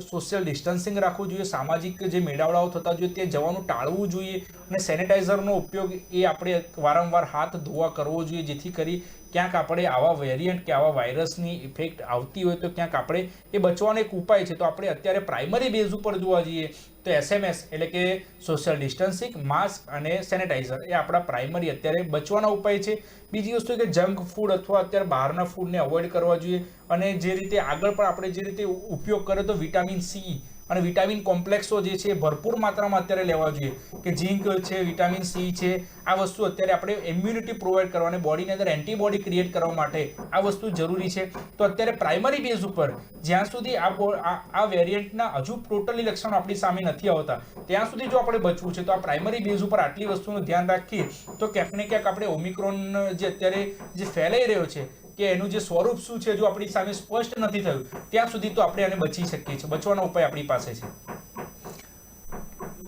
સોશિયલ ડિસ્ટન્સિંગ રાખવું જોઈએ, સામાજિક જે મેળાવડાઓ થતા જોઈએ તે જવાનું ટાળવું જોઈએ અને સેનિટાઈઝરનો ઉપયોગ એ આપણે વારંવાર હાથ ધોવા કરવો જોઈએ, જેથી કરી ક્યાંક આપણે આવા વેરિયન્ટ કે આવા વાયરસની ઇફેક્ટ આવતી હોય તો ક્યાંક આપણે એ બચવાનો એક ઉપાય છે. તો આપણે અત્યારે પ્રાઇમરી બેઝ ઉપર જોવા જઈએ તો SMS એટલે કે સોશિયલ ડિસ્ટન્સિંગ, માસ્ક અને સેનિટાઈઝર એ આપણા પ્રાઇમરી અત્યારે બચવાના ઉપાય છે. બીજી વસ્તુ કે જંક ફૂડ અથવા અત્યારે બહારના ફૂડને અવોઇડ કરવા જોઈએ અને જે રીતે આગળ પણ આપણે જે રીતે ઉપયોગ કર્યો તો વિટામિન C અને વિટામિન કોમ્પ્લેક્સો જે છે ભરપૂર માત્રામાં અત્યારે લેવા જોઈએ કે ઝીંક છે, વિટામિન C છે. આ વસ્તુ અત્યારે આપણે ઇમ્યુનિટી પ્રોવાઈડ કરવા અને બોડીની અંદર એન્ટીબોડી ક્રિએટ કરવા માટે આ વસ્તુ જરૂરી છે. તો અત્યારે પ્રાઇમરી બેઝ ઉપર જ્યાં સુધી આ વેરિયન્ટના હજુ ટોટલી લક્ષણો આપણી સામે નથી આવતા ત્યાં સુધી જો આપણે બચવું છે તો આ પ્રાઇમરી બેઝ ઉપર આટલી વસ્તુનું ધ્યાન રાખીએ તો ક્યાંક ને ક્યાંક આપણે ઓમિક્રોન જે અત્યારે જે ફેલાઈ રહ્યો છે કે એનું જે સ્વરૂપ શું છે જો આપણી સામે સ્પષ્ટ નથી થયું ત્યાં સુધી તો આપણે આને બચી શકીએ છીએ. બચવાનો ઉપાય આપણી પાસે છે.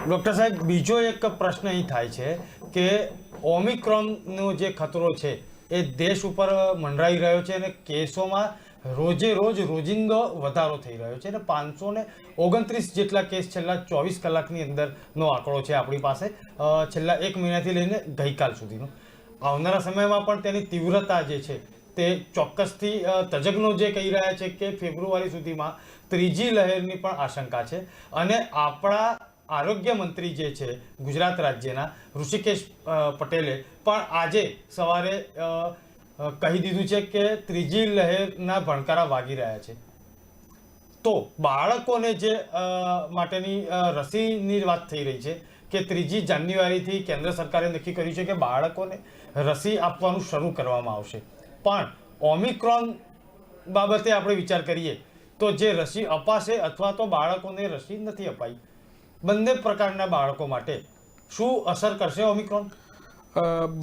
ડૉક્ટર સાહેબ, બીજો એક પ્રશ્ન અહીં થાય છે કે ઓમિક્રોનનો જે ખતરો છે એ દેશ ઉપર મંડરાઈ રહ્યો છે અને કેસોમાં રોજે રોજ રોજિંદો વધારો થઈ રહ્યો છે અને 529 જેટલા કેસ છેલ્લા 24 કલાકની અંદરનો આંકડો છે આપણી પાસે, છેલ્લા 1 મહિનાથી લઈને ગઈકાલ સુધીનો. આવનારા સમયમાં પણ તેની તીવ્રતા જે છે તે ચોક્કસથી તજજ્ઞો જે કહી રહ્યા છે કે ફેબ્રુઆરી સુધીમાં ત્રીજી લહેરની પણ આશંકા છે. અને આપણા આરોગ્ય મંત્રી જે છે ગુજરાત રાજ્યના ઋષિકેશ પટેલે પણ આજે સવારે કહી દીધું છે કે ત્રીજી લહેરના ભણકારા વાગી રહ્યા છે. તો બાળકોને જે માટેની રસીની વાત થઈ રહી છે કે 3જી જાન્યુઆરીથી કેન્દ્ર સરકારે નક્કી કર્યું છે કે બાળકોને રસી આપવાનું શરૂ કરવામાં આવશે. પણ ઓમિક્રોન બાબતે આપણે વિચાર કરીએ તો જે રસી અપાશે અથવા તો બાળકોને રસી નથી અપાઈ, બંને પ્રકારના બાળકો માટે શું અસર કરશે ઓમિક્રોન?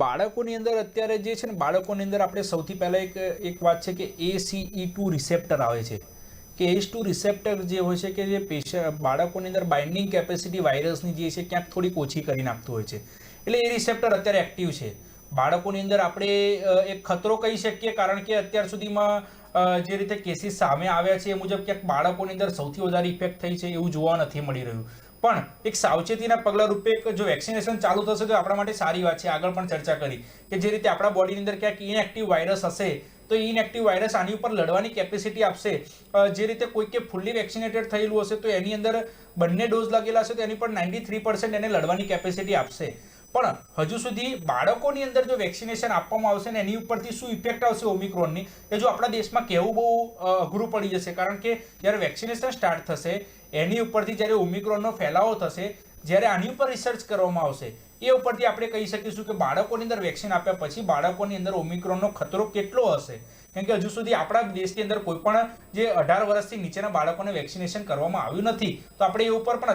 બાળકોની અંદર અત્યારે જે છે ને, બાળકોની અંદર આપણે સૌથી પહેલાં એક વાત છે કે ACE2 રિસેપ્ટર આવે છે કે ACE2 રિસેપ્ટર જે હોય છે કે જે બાળકોની અંદર બાઇન્ડિંગ કેપેસિટી વાયરસની જે છે ક્યાંક થોડીક ઓછી કરી નાખતું હોય છે. એટલે એ રિસેપ્ટર અત્યારે એક્ટિવ છે બાળકોની અંદર. આપણે એક ખતરો કહી શકીએ કારણ કે અત્યાર સુધીમાં જે રીતે કેસીસ સામે આવ્યા છે એ મુજબ ક્યાંક બાળકોની અંદર સૌથી વધારે ઇફેક્ટ થઈ છે એવું જોવા નથી મળી રહ્યું. પણ એક સાવચેતીના પગલાં રૂપે જો વેક્સિનેશન ચાલુ થશે તો આપણા માટે સારી વાત છે. આગળ પણ ચર્ચા કરી કે જે રીતે આપણા બોડીની અંદર ક્યાંક ઇનએક્ટિવ વાયરસ હશે તો ઇનએક્ટિવ વાયરસ આની ઉપર લડવાની કેપેસિટી આપશે. જે રીતે કોઈ કે ફૂલ્લી વેક્સિનેટેડ થયેલું હશે તો એની અંદર બંને ડોઝ લાગેલા હશે તો એની પર 93% એને લડવાની કેપેસિટી આપશે. પણ હજુ સુધી બાળકોની અંદર જો વેક્સિનેશન આપવામાં આવશે ને એની ઉપરથી શું ઇફેક્ટ આવશે ઓમિક્રોનની એ જો આપણા દેશમાં કહેવું બહુ અઘરું પડી જશે. કારણ કે જ્યારે વેક્સિનેશન સ્ટાર્ટ થશે એની ઉપરથી જ્યારે ઓમિક્રોનનો ફેલાવો થશે, જ્યારે આની ઉપર રિસર્ચ કરવામાં આવશે એ ઉપરથી આપણે કહી શકીશું કે બાળકોની અંદર વેક્સિન આપ્યા પછી બાળકોની અંદર ઓમિક્રોનનો ખતરો કેટલો હશે. કેમ કે હજુ સુધી આપણા દેશની અંદર કોઈ પણ જે 18 વર્ષથી નીચેના બાળકોને વેક્સિનેશન કરવામાં આવ્યું નથી. તો આપણે એ ઉપર પણ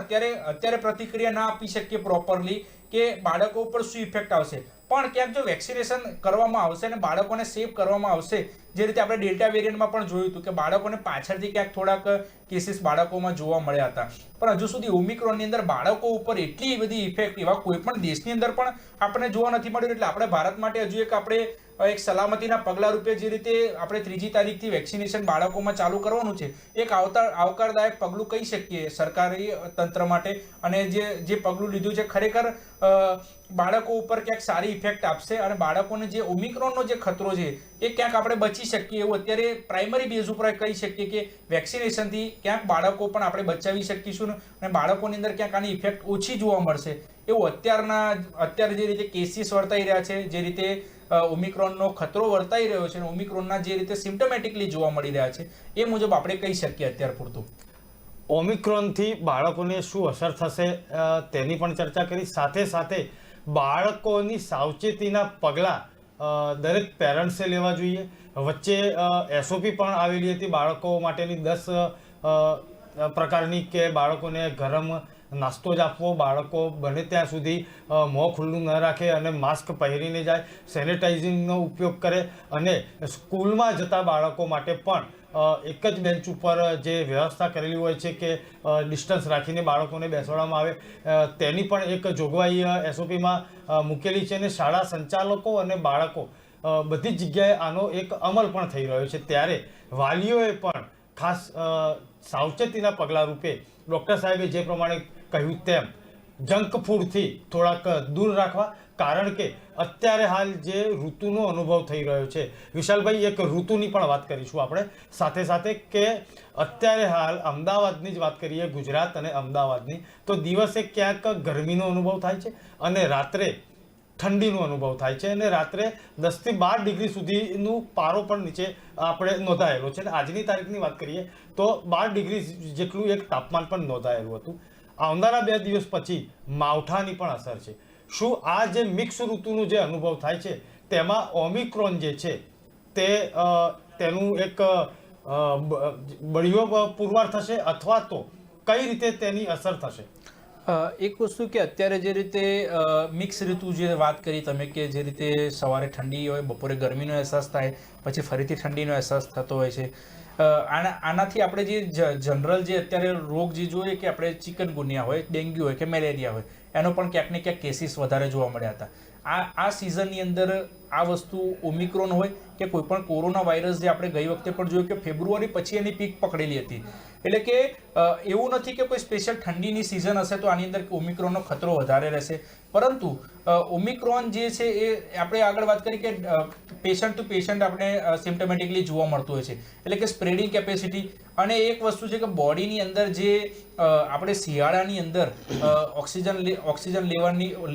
અત્યારે પ્રતિક્રિયા ના આપી શકીએ પ્રોપરલી કે બાળકો ઉપર શું ઇફેક્ટ આવશે. પણ ક્યાંક જો વેક્સિનેશન કરવામાં આવશે અને બાળકોને સેફ કરવામાં આવશે, જે રીતે આપણે ડેલ્ટા વેરિયન્ટમાં પણ જોયું હતું કે બાળકોને પાછળથી ક્યાંક થોડાક કેસીસ બાળકોમાં જોવા મળ્યા હતા. પણ હજુ સુધી ઓમિક્રોનની અંદર બાળકો ઉપર એટલી બધી ઇફેક્ટ એવા કોઈ પણ દેશની અંદર પણ આપણને જોવા નથી મળ્યું. એટલે આપણે ભારત માટે હજુ એક સલામતીના પગલા રૂપે જે રીતે આપણે 3જી તારીખથી વેક્સિનેશન બાળકોમાં ચાલુ કરવાનું છે એક આવકારદાયક પગલું કહી શકીએ સરકારી તંત્ર માટે. અને જે પગલું લીધું છે ખરેખર બાળકો ઉપર ક્યાંક સારી ઇફેક્ટ આપશે અને બાળકોને જે ઓમિક્રોનનો જે ખતરો છે એ ક્યાંક આપણે બચી શકીએ એવું અત્યારે પ્રાઇમરી બેઝ ઉપર કહી શકીએ કે વેક્સિનેશનથી ક્યાંક બાળકો પણ આપણે બચાવી શકીશું અને બાળકોની અંદર ક્યાંક આની ઇફેક્ટ ઓછી જોવા મળશે એવું અત્યારે જે રીતે કેસીસ વર્તાઈ રહ્યા છે, જે રીતે ઓમિક્રોનનો ખતરો વર્તાઈ રહ્યો છે અને ઓમિક્રોનના જે રીતે સિમ્ટમેટિકલી જોવા મળી રહ્યા છે એ મુજબ આપણે કહી શકીએ અત્યાર પૂરતું. ઓમિક્રોનથી બાળકોને શું અસર થશે તેની પણ ચર્ચા કરી. સાથે સાથે બાળકોની સાવચેતીના પગલાં દરેક પેરેન્ટ્સે લેવા જોઈએ. વચ્ચે SOP પણ આવેલી હતી બાળકો માટેની 10 પ્રકારની કે બાળકોને ગરમ નાસ્તો જ આપવો, બાળકો બને ત્યાં સુધી મોં ખુલ્લું ન રાખે અને માસ્ક પહેરીને જાય, સેનિટાઇઝિંગનો ઉપયોગ કરે અને સ્કૂલમાં જતા બાળકો માટે પણ એક જ બેન્ચ ઉપર જે વ્યવસ્થા કરેલી હોય છે કે ડિસ્ટન્સ રાખીને બાળકોને બેસાડવામાં આવે તેની પણ એક જોગવાઈ SOPમાં મૂકેલી છે. અને શાળા સંચાલકો અને બાળકો બધી જ જગ્યાએ આનો એક અમલ પણ થઈ રહ્યો છે. ત્યારે વાલીઓએ પણ ખાસ સાવચેતીના પગલાં રૂપે ડૉક્ટર સાહેબે જે પ્રમાણે કહ્યું તેમ જંક ફૂડથી થોડાક દૂર રાખવા. કારણ કે અત્યારે હાલ જે ઋતુનો અનુભવ થઈ રહ્યો છે, વિશાલભાઈ એક ઋતુની પણ વાત કરીશું આપણે સાથે સાથે કે અત્યારે હાલ અમદાવાદની જ વાત કરીએ, ગુજરાત અને અમદાવાદની, તો દિવસે ક્યાંક ગરમીનો અનુભવ થાય છે અને રાત્રે ઠંડીનો અનુભવ થાય છે અને રાત્રે 10 થી 12 ડિગ્રી સુધીનું પારો પણ નીચે આપણે નોંધાયેલો છે. આજની તારીખની વાત કરીએ તો 12 ડિગ્રી જેટલું એક તાપમાન પણ નોંધાયેલું હતું. આવનારા 2 દિવસ પછી માવઠાની પણ અસર છે. શું આ જે મિક્સ ઋતુનો જે અનુભવ થાય છે તેમાં ઓમિક્રોન જે છે તેનું એક બળિયો પુરવાર થશે અથવા તો કઈ રીતે તેની અસર થશે? એક વસ્તુ કે અત્યારે જે રીતે મિક્સ ઋતુ જે વાત કરી તમે કે જે રીતે સવારે ઠંડી હોય, બપોરે ગરમીનો અહેસાસ થાય, પછી ફરીથી ઠંડીનો અહેસાસ થતો હોય છે. આનાથી આપણે જે જનરલ જે અત્યારે રોગ જે જોઈએ કે આપણે ચિકનગુનિયા હોય, ડેન્ગ્યુ હોય કે મેલેરિયા હોય એનો પણ ક્યાંક ને ક્યાંક કેસીસ વધારે જોવા મળ્યા હતા. આ સિઝનની અંદર આ વસ્તુ ઓમિક્રોન હોય કે કોઈ પણ કોરોના વાયરસ જે આપણે ગઈ વખતે પણ જોયું કે ફેબ્રુઆરી પછી એની પીક પકડેલી હતી. એટલે કે એવું નથી કે કોઈ સ્પેશિયલ ઠંડીની સિઝન હશે તો આની અંદર ઓમિક્રોનનો ખતરો વધારે રહેશે, પરંતુ ઓમિક્રોન જે છે એ આપણે આગળ વાત કરી કે પેશન્ટ ટુ પેશન્ટ આપણે સિમ્ટમેટિકલી જોવા મળતું હોય છે, એટલે કે સ્પ્રેડિંગ કેપેસિટી. અને એક વસ્તુ છે કે બોડીની અંદર જે આપણે શિયાળાની અંદર ઓક્સિજન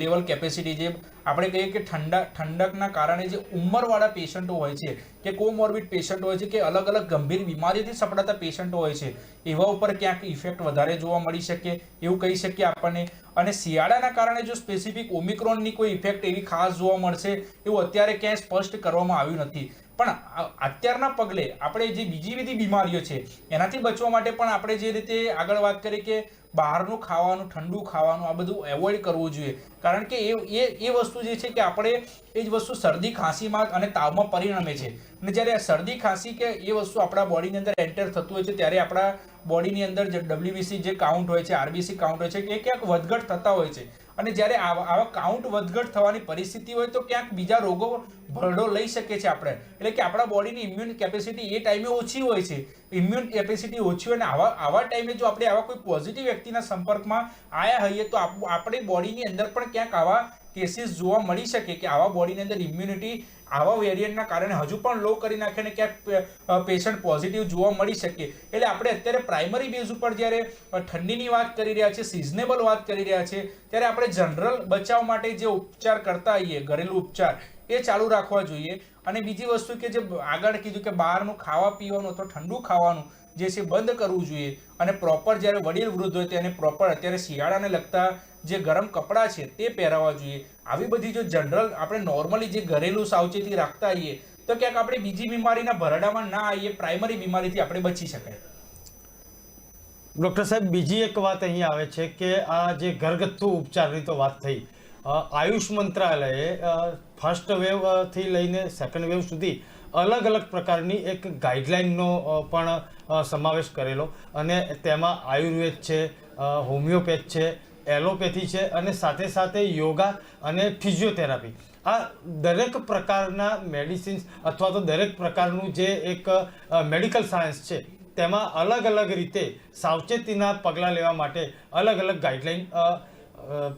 લેવલ કેપેસિટી, જે આપણે કહીએ કે ઠંડકના કારણે જે ઉંમરવાળા પેશન્ટો હોય છે કે કોમોર્બિડ પેશન્ટ હોય છે કે અલગ અલગ ગંભીર બીમારીથી સપડાતા પેશન્ટો હોય છે, એવા ઉપર ક્યાંક ઇફેક્ટ વધારે જોવા મળી શકે એવું કહી શકીએ આપણને. અને શિયાળાના કારણે જો સ્પેસિફિક ઓમિક્રોનની કોઈ ઇફેક્ટ એવી ખાસ જોવા મળશે એવું અત્યારે ક્યાંય સ્પષ્ટ કરવામાં આવ્યું નથી. પણ અત્યારના પગલે આપણે જે બીજી બધી બીમારીઓ છે એનાથી બચવા માટે પણ આપણે જે રીતે આગળ વાત કરી કે બહારનું ખાવાનું, ઠંડુ ખાવાનું, આ બધું એવોઇડ કરવું જોઈએ. કારણ કે એ વસ્તુ જે છે કે આપણે એ જ વસ્તુ શરદી ખાંસીમાં અને તાવમાં પરિણમે છે. અને જ્યારે શરદી ખાંસી કે એ વસ્તુ આપણા બોડીની અંદર એન્ટર થતું હોય છે ત્યારે આપણા બોડીની અંદર જે WBC જે કાઉન્ટ હોય છે, RBC કાઉન્ટ હોય છે, એ ક્યાંક વધઘટ થતા હોય છે. અને જ્યારે આવા કાઉન્ટ વધઘટ થવાની પરિસ્થિતિ હોય તો ક્યાંક બીજા રોગો ભરડો લઈ શકે છે આપણે. એટલે કે આપણા બોડીની ઇમ્યુન કેપેસિટી એ ટાઈમે ઓછી હોય છે, ઇમ્યુન કેપેસિટી ઓછી હોય, અને આવા ટાઈમે જો આપણે આવા કોઈ પોઝિટિવ વ્યક્તિના સંપર્કમાં આવ્યા હોઈએ તો આપણી બોડીની અંદર પણ ક્યાંક આવા કેસીસ જોવા મળી શકે કે આવા બોડીની અંદર ઇમ્યુનિટી આવા વેરિયન્ટના કારણે હજુ પણ લો કરી નાખે ને ક્યાંક પેશન્ટ પોઝિટિવ જોવા મળી શકે. એટલે આપણે અત્યારે પ્રાઇમરી બેઝ ઉપર જ્યારે ઠંડીની વાત કરી રહ્યા છીએ, સિઝનેબલ વાત કરી રહ્યા છીએ, ત્યારે આપણે જનરલ બચાવ માટે જે ઉપચાર કરતા હોઈએ, ઘરેલું ઉપચાર, એ ચાલુ રાખવા જોઈએ. અને બીજી વસ્તુ કે જે આગળ કીધું કે બહારનું ખાવા પીવાનું અથવા ઠંડુ ખાવાનું જે છે બંધ કરવું જોઈએ. અને પ્રોપર જ્યારે વડીલ વૃદ્ધ હોય તેને પ્રોપર અત્યારે શિયાળાને લગતા જે ગરમ કપડાં છે તે પહેરાવવા જોઈએ. આવી બધી જો જનરલ આપણે નોર્મલી જે ઘરેલું સાવચેતી રાખતા આવીએ તો ક્યાંક આપણે બીજી બીમારીના ભરડામાં ના આવીએ, પ્રાઇમરી બીમારીથી આપણે બચી શકાય. ડૉક્ટર સાહેબ, બીજી એક વાત અહીં આવે છે કે આ જે ઘરગથ્થુ ઉપચારની તો વાત થઈ, આયુષ મંત્રાલયે ફર્સ્ટ વેવથી લઈને સેકન્ડ વેવ સુધી અલગ અલગ પ્રકારની એક ગાઈડલાઇનનો પણ સમાવેશ કરેલો, અને તેમાં આયુર્વેદ છે, હોમિયોપેથ છે, એલોપેથી છે, અને સાથે સાથે યોગા અને ફિઝિયોથેરાપી, આ દરેક પ્રકારના મેડિસિન્સ અથવા તો દરેક પ્રકારનું જે એક મેડિકલ સાયન્સ છે તેમાં અલગ અલગ રીતે સાવચેતીના પગલાં લેવા માટે અલગ અલગ ગાઈડલાઇન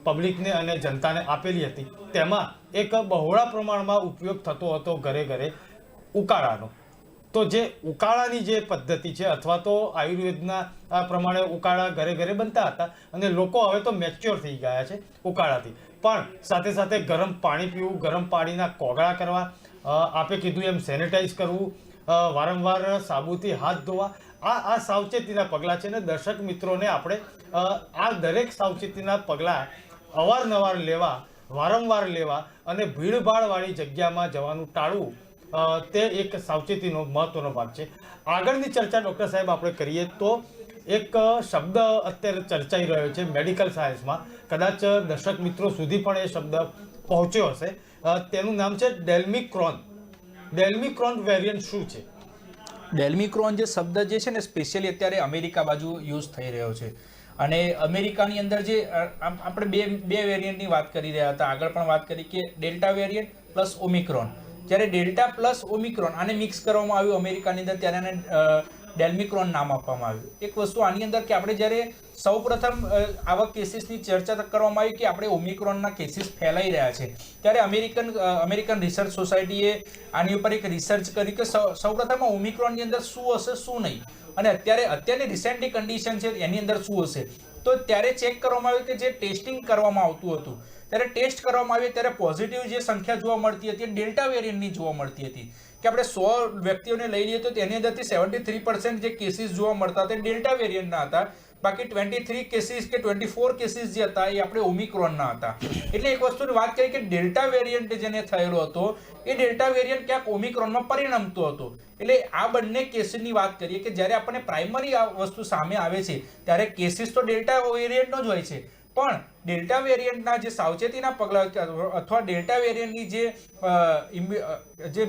પબ્લિકને અને જનતાને આપેલી હતી. તેમાં એક બહોળા પ્રમાણમાં ઉપયોગ થતો હતો ઘરે ઘરે ઉકાળાનો. તો જે ઉકાળાની જે પદ્ધતિ છે અથવા તો આયુર્વેદના પ્રમાણે ઉકાળા ઘરે ઘરે બનતા હતા, અને લોકો હવે તો મેચ્યોર થઈ ગયા છે ઉકાળાથી. પણ સાથે સાથે ગરમ પાણી પીવું, ગરમ પાણીના કોગળા કરવા, આપે કીધું એમ સેનિટાઈઝ કરવું, વારંવાર સાબુથી હાથ ધોવા, આ સાવચેતીના પગલાં છે. ને દર્શક મિત્રોને આપણે આ દરેક સાવચેતીના પગલાં અવારનવાર લેવા, વારંવાર લેવા અને ભીડભાડવાળી જગ્યામાં જવાનું ટાળવું, તે એક સાવચેતીનો મહત્વનો ભાગ છે. આગળની ચર્ચા ડૉક્ટર સાહેબ આપણે કરીએ તો એક શબ્દ અત્યારે ચર્ચાઈ રહ્યો છે મેડિકલ સાયન્સમાં, કદાચ દર્શક મિત્રો સુધી પણ એ શબ્દ પહોંચ્યો હશે. તેનું નામ છે ડેલ્મિક્રોન. ડેલ્મિક્રોન વેરિયન્ટ શું છે? ડેલ્મિક્રોન જે શબ્દ જે છે ને સ્પેશિયલી અત્યારે અમેરિકા બાજુ યુઝ થઈ રહ્યો છે. અને અમેરિકાની અંદર જે આપણે બે વેરિયન્ટની વાત કરી રહ્યા હતા, આગળ પણ વાત કરી કે ડેલ્ટા વેરિયન્ટ પ્લસ ઓમિક્રોન. જ્યારે ડેલ્ટા પ્લસ ઓમિક્રોન આને મિક્સ કરવામાં આવ્યું અમેરિકાની અંદર, ત્યારે આને ડેલ્મિક્રોન નામ આપવામાં આવ્યું. એક વસ્તુ આની અંદર કે આપણે જ્યારે સૌપ્રથમ આવા કેસીસની ચર્ચા કરવામાં આવી કે આપણે ઓમિક્રોનના કેસીસ ફેલાઈ રહ્યા છે, ત્યારે અમેરિકન રિસર્ચ સોસાયટીએ આની ઉપર એક રિસર્ચ કરી કે સૌપ્રથમ ઓમિક્રોનની અંદર શું હશે શું નહીં, અને અત્યારની રિસેન્ટની કન્ડિશન છે એની અંદર શું હશે. તો ત્યારે ચેક કરવામાં આવ્યું કે જે ટેસ્ટિંગ કરવામાં આવતું હતું, ત્યારે ટેસ્ટ કરવામાં આવ્યું ત્યારે પોઝિટિવ જે સંખ્યા જોવા મળતી હતી એ ડેલ્ટા વેરિયન્ટની જોવા મળતી હતી. કે આપણે 100 વ્યક્તિઓને લઈ લઈએ તો તેની અંદરથી 73% જે કેસીસ જોવા મળતા હતા ડેલ્ટા વેરિયન્ટના હતા, બાકી 23 કેસીસ કે 24 કેસીસ જે હતા એ આપણે ઓમિક્રોનના હતા. એટલે એક વસ્તુની વાત કરી કે ડેલ્ટા વેરિયન્ટ જેને થયેલો હતો એ ડેલ્ટા વેરિયન્ટ ક્યાંક ઓમિક્રોનમાં પરિણમતો હતો. એટલે આ બંને કેસીસની વાત કરીએ કે જ્યારે આપણને પ્રાઇમરી આ વસ્તુ સામે આવે છે ત્યારે કેસીસ તો ડેલ્ટા વેરિયન્ટનો જ હોય છે, પણ ડેલ્ટા વેરિયન્ટના જે સાવચેતીના પગલાં અથવા ડેલ્ટા વેરિયન્ટની જે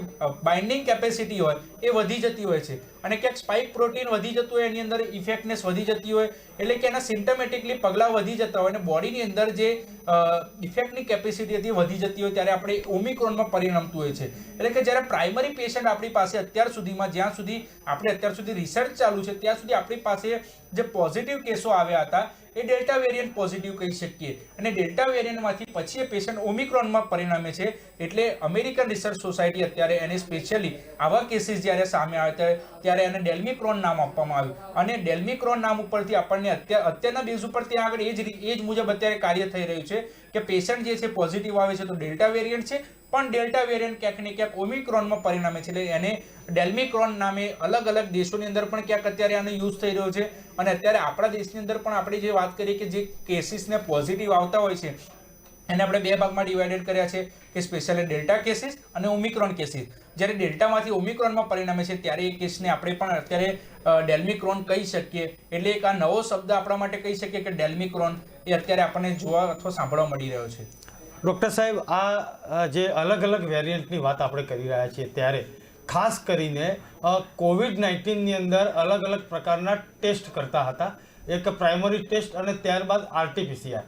બાઇન્ડિંગ કેપેસિટી હોય એ વધી જતી હોય છે અને ક્યાંક સ્પાઇક પ્રોટીન વધી જતું હોય, એની અંદર ઇફેક્ટનેસ વધી જતી હોય, એટલે કે એના સિમ્ટમેટિકલી પગલાં વધી જતા હોય અને બોડીની અંદર જે ઇફેક્ટની કેપેસિટી હતી વધી જતી હોય, ત્યારે આપણે ઓમિક્રોનમાં પરિણમતું હોય છે. એટલે કે જ્યારે પ્રાઇમરી પેશન્ટ આપણી પાસે અત્યાર સુધીમાં, જ્યાં સુધી આપણે અત્યાર સુધી રિસર્ચ ચાલુ છે ત્યાં સુધી આપણી પાસે જે પોઝિટિવ કેસો આવ્યા હતા એ ડેલ્ટા વેરિયન્ટ પોઝિટિવ કહી શકીએ, અને ડેલ્ટા વેરિયન્ટમાંથી પછી એ પેશન્ટ ઓમિક્રોનમાં પરિણમે છે. એટલે અમેરિકન રિસર્ચ સોસાયટી અત્યારે એને સ્પેશિયલી આવા કેસીસ જ્યારે સામે આવે ત્યારે એને ડેલ્મિક્રોન નામ આપવામાં આવ્યું, અને ડેલ્મિક્રોન નામ ઉપરથી આપણને અત્યારના બેઝ ઉપર ત્યાં આગળ એ જ મુજબ અત્યારે કાર્ય થઈ રહ્યું છે કે પેશન્ટ જે છે પોઝિટિવ આવે છે તો ડેલ્ટા વેરિયન્ટ છે, પણ ડેલ્ટા વેરિયન્ટ ક્યાંક ને ક્યાંક ઓમિક્રોનમાં પરિણમે છે. એટલે એને ડેલ્મિક્રોન નામે અલગ અલગ દેશોની અંદર પણ ક્યાંક અત્યારે આનો યુઝ થઈ રહ્યો છે, અને અત્યારે આપણા દેશની અંદર પણ આપણે જે વાત કરીએ કે જે કેસીસને પોઝિટિવ આવતા હોય છે એને આપણે બે ભાગમાં ડિવાઇડેડ કર્યા છે કે સ્પેશિયલી ડેલ્ટા કેસીસ અને ઓમિક્રોન કેસીસ. જ્યારે ડેલ્ટામાંથી ઓમિક્રોનમાં પરિણમે છે ત્યારે એ કેસને આપણે પણ અત્યારે ડેલ્મિક્રોન કહી શકીએ. એટલે એક આ નવો શબ્દ આપણા માટે કહી શકીએ કે ડેલ્મિક્રોન એ અત્યારે આપણને જોવા અથવા સાંભળવા મળી રહ્યો છે. ડૉક્ટર સાહેબ, આ જે અલગ અલગ વેરિયન્ટની વાત આપણે કરી રહ્યા છીએ ત્યારે ખાસ કરીને COVID-19ની અંદર અલગ અલગ પ્રકારના ટેસ્ટ કરતા હતા, એક પ્રાઇમરી ટેસ્ટ અને ત્યારબાદ RT-PCR.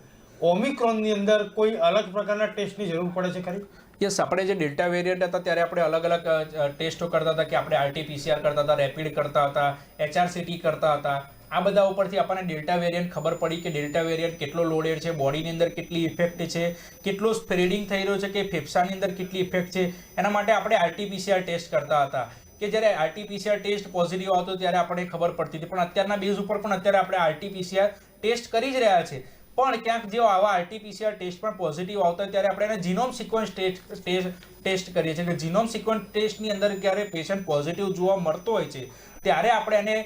ઓમિક્રોનની અંદર કોઈ અલગ પ્રકારના ટેસ્ટની જરૂર પડે છે ખરી? યસ, આપણે જે ડેલ્ટા વેરિયન્ટ હતા ત્યારે આપણે અલગ અલગ ટેસ્ટો કરતા હતા, કે આપણે RT-PCR કરતા હતા, રેપિડ કરતા હતા, HRCT કરતા હતા. આ બધા ઉપરથી આપણને ડેલ્ટા વેરિયન્ટ ખબર પડી કે ડેલ્ટા વેરિયન્ટ કેટલો લોડેડ છે, બોડીની અંદર કેટલી ઇફેક્ટ છે, કેટલો સ્પ્રેડિંગ થઈ રહ્યો છે, કે ફેફસાની અંદર કેટલી ઇફેક્ટ છે. એના માટે આપણે RT-PCR ટેસ્ટ કરતા હતા, કે જ્યારે RT-PCR ટેસ્ટ પોઝિટિવ આવતો ત્યારે આપણને ખબર પડતી હતી. પણ અત્યારના બેઝ ઉપર પણ અત્યારે આપણે RT-PCR ટેસ્ટ કરી જ રહ્યા છે, પણ ક્યાંક જો આવા RT-PCR ટેસ્ટ પણ પોઝિટિવ આવતા હોય ત્યારે આપણે એને જીનોમ સિક્વન્સ ટેસ્ટ કરીએ છીએ. કે જીનોમ સિક્વન્સ ટેસ્ટની અંદર જ્યારે પેશન્ટ પોઝિટિવ જોવા મળતો હોય છે ત્યારે આપણે એને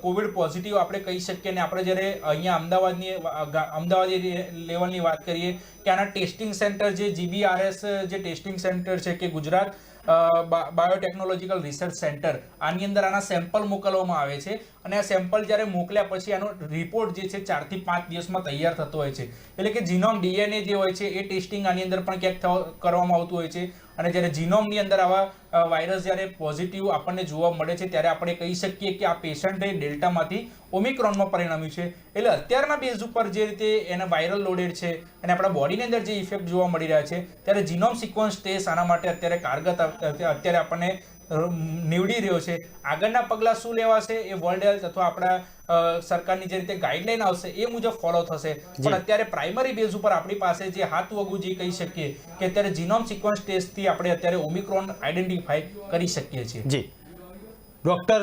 કોવિડ પોઝિટિવ આપણે કહી શકીએ. અને આપણે જ્યારે અહીંયા અમદાવાદ લેવલની વાત કરીએ કે આના ટેસ્ટિંગ સેન્ટર જે GBRS જે ટેસ્ટિંગ સેન્ટર છે કે ગુજરાત બાયોટેકનોલોજીકલ રિસર્ચ સેન્ટર, આની અંદર આના સેમ્પલ મોકલવામાં આવે છે, અને આ સેમ્પલ જ્યારે મોકલ્યા પછી આનો રિપોર્ટ જે છે 4 થી 5 દિવસમાં તૈયાર થતો હોય છે. એટલે કે જીનોમ DNA જે હોય છે એ ટેસ્ટિંગ આની અંદર પણ ક્યાંક કરવામાં આવતું હોય છે. અને જ્યારે જીનોમની અંદર આવા વાયરસ જ્યારે પોઝિટિવ આપણને જોવા મળે છે ત્યારે આપણે કહી શકીએ કે આ પેશન્ટ એ ડેલ્ટામાંથી ઓમિક્રોનમાં પરિણમ્યું છે. એટલે અત્યારના બેઝ ઉપર જે રીતે એને વાયરલ લોડેડ છે અને આપણા બોડીની અંદર જે ઇફેક્ટ જોવા મળી રહ્યા છે ત્યારે જીનોમ સિક્વન્સ ટેસ્ટ આના માટે અત્યારે કારગત અત્યારે આપણને નીવડી રહ્યો છે. આગળના પગલાં શું લેવાશે એ વર્લ્ડ હેલ્થ અથવા આપણા સરકારની જે રીતે ગાઈડલાઈન આવશે એ મુજબ ફોલો થશે. પણ અત્યારે પ્રાઇમરી બેઝ ઉપર આપણી પાસે જે હાથ વગું જે કહી શકીએ કે અત્યારે જીનોમ સિક્વન્સ ટેસ્ટથી આપણે અત્યારે ઓમિક્રોન આઈડેન્ટિફાઈ કરી શકીએ છીએ. જી, ડૉક્ટર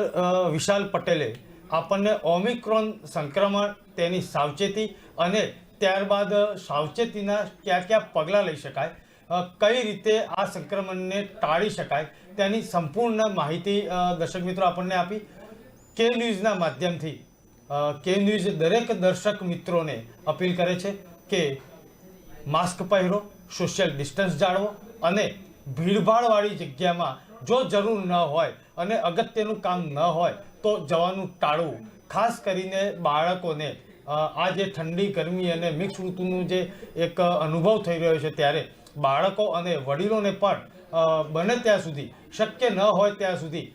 વિશાલ પટેલે આપણને ઓમિક્રોન સંક્રમણ, તેની સાવચેતી અને ત્યારબાદ સાવચેતીના કયા પગલાં લઈ શકાય, કઈ રીતે આ સંક્રમણને ટાળી શકાય તેની સંપૂર્ણ માહિતી દર્શક મિત્રો આપણને આપી. કે ન્યૂઝના માધ્યમથી કે ન્યૂઝ દરેક દર્શક મિત્રોને અપીલ કરે છે કે માસ્ક પહેરો, સોશિયલ ડિસ્ટન્સ જાળવો અને ભીડભાડવાળી જગ્યામાં જો જરૂર ન હોય અને અગત્યનું કામ ન હોય તો જવાનું ટાળવું. ખાસ કરીને બાળકોને આ જે ઠંડી, ગરમી અને મિક્સ ઋતુનું જે એક અનુભવ થઈ રહ્યો છે ત્યારે બાળકો અને વડીલોને પણ બને ત્યાં સુધી, શક્ય ન હોય ત્યાં સુધી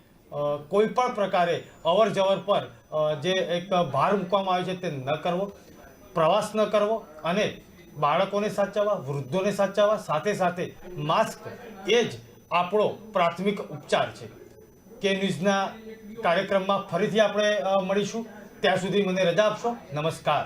કોઈ પણ પ્રકારે અવર જવર પર જે એક ભાર મૂકવામાં આવે છે તે ન કરવો, પ્રવાસ ન કરવો અને બાળકોને સાચવવા, વૃદ્ધોને સાચવવા, સાથે સાથે માસ્ક એ જ આપણો પ્રાથમિક ઉપચાર છે. કે ન્યૂઝના કાર્યક્રમમાં ફરીથી આપણે મળીશું. ત્યાં સુધી મને રજા આપશો. નમસ્કાર.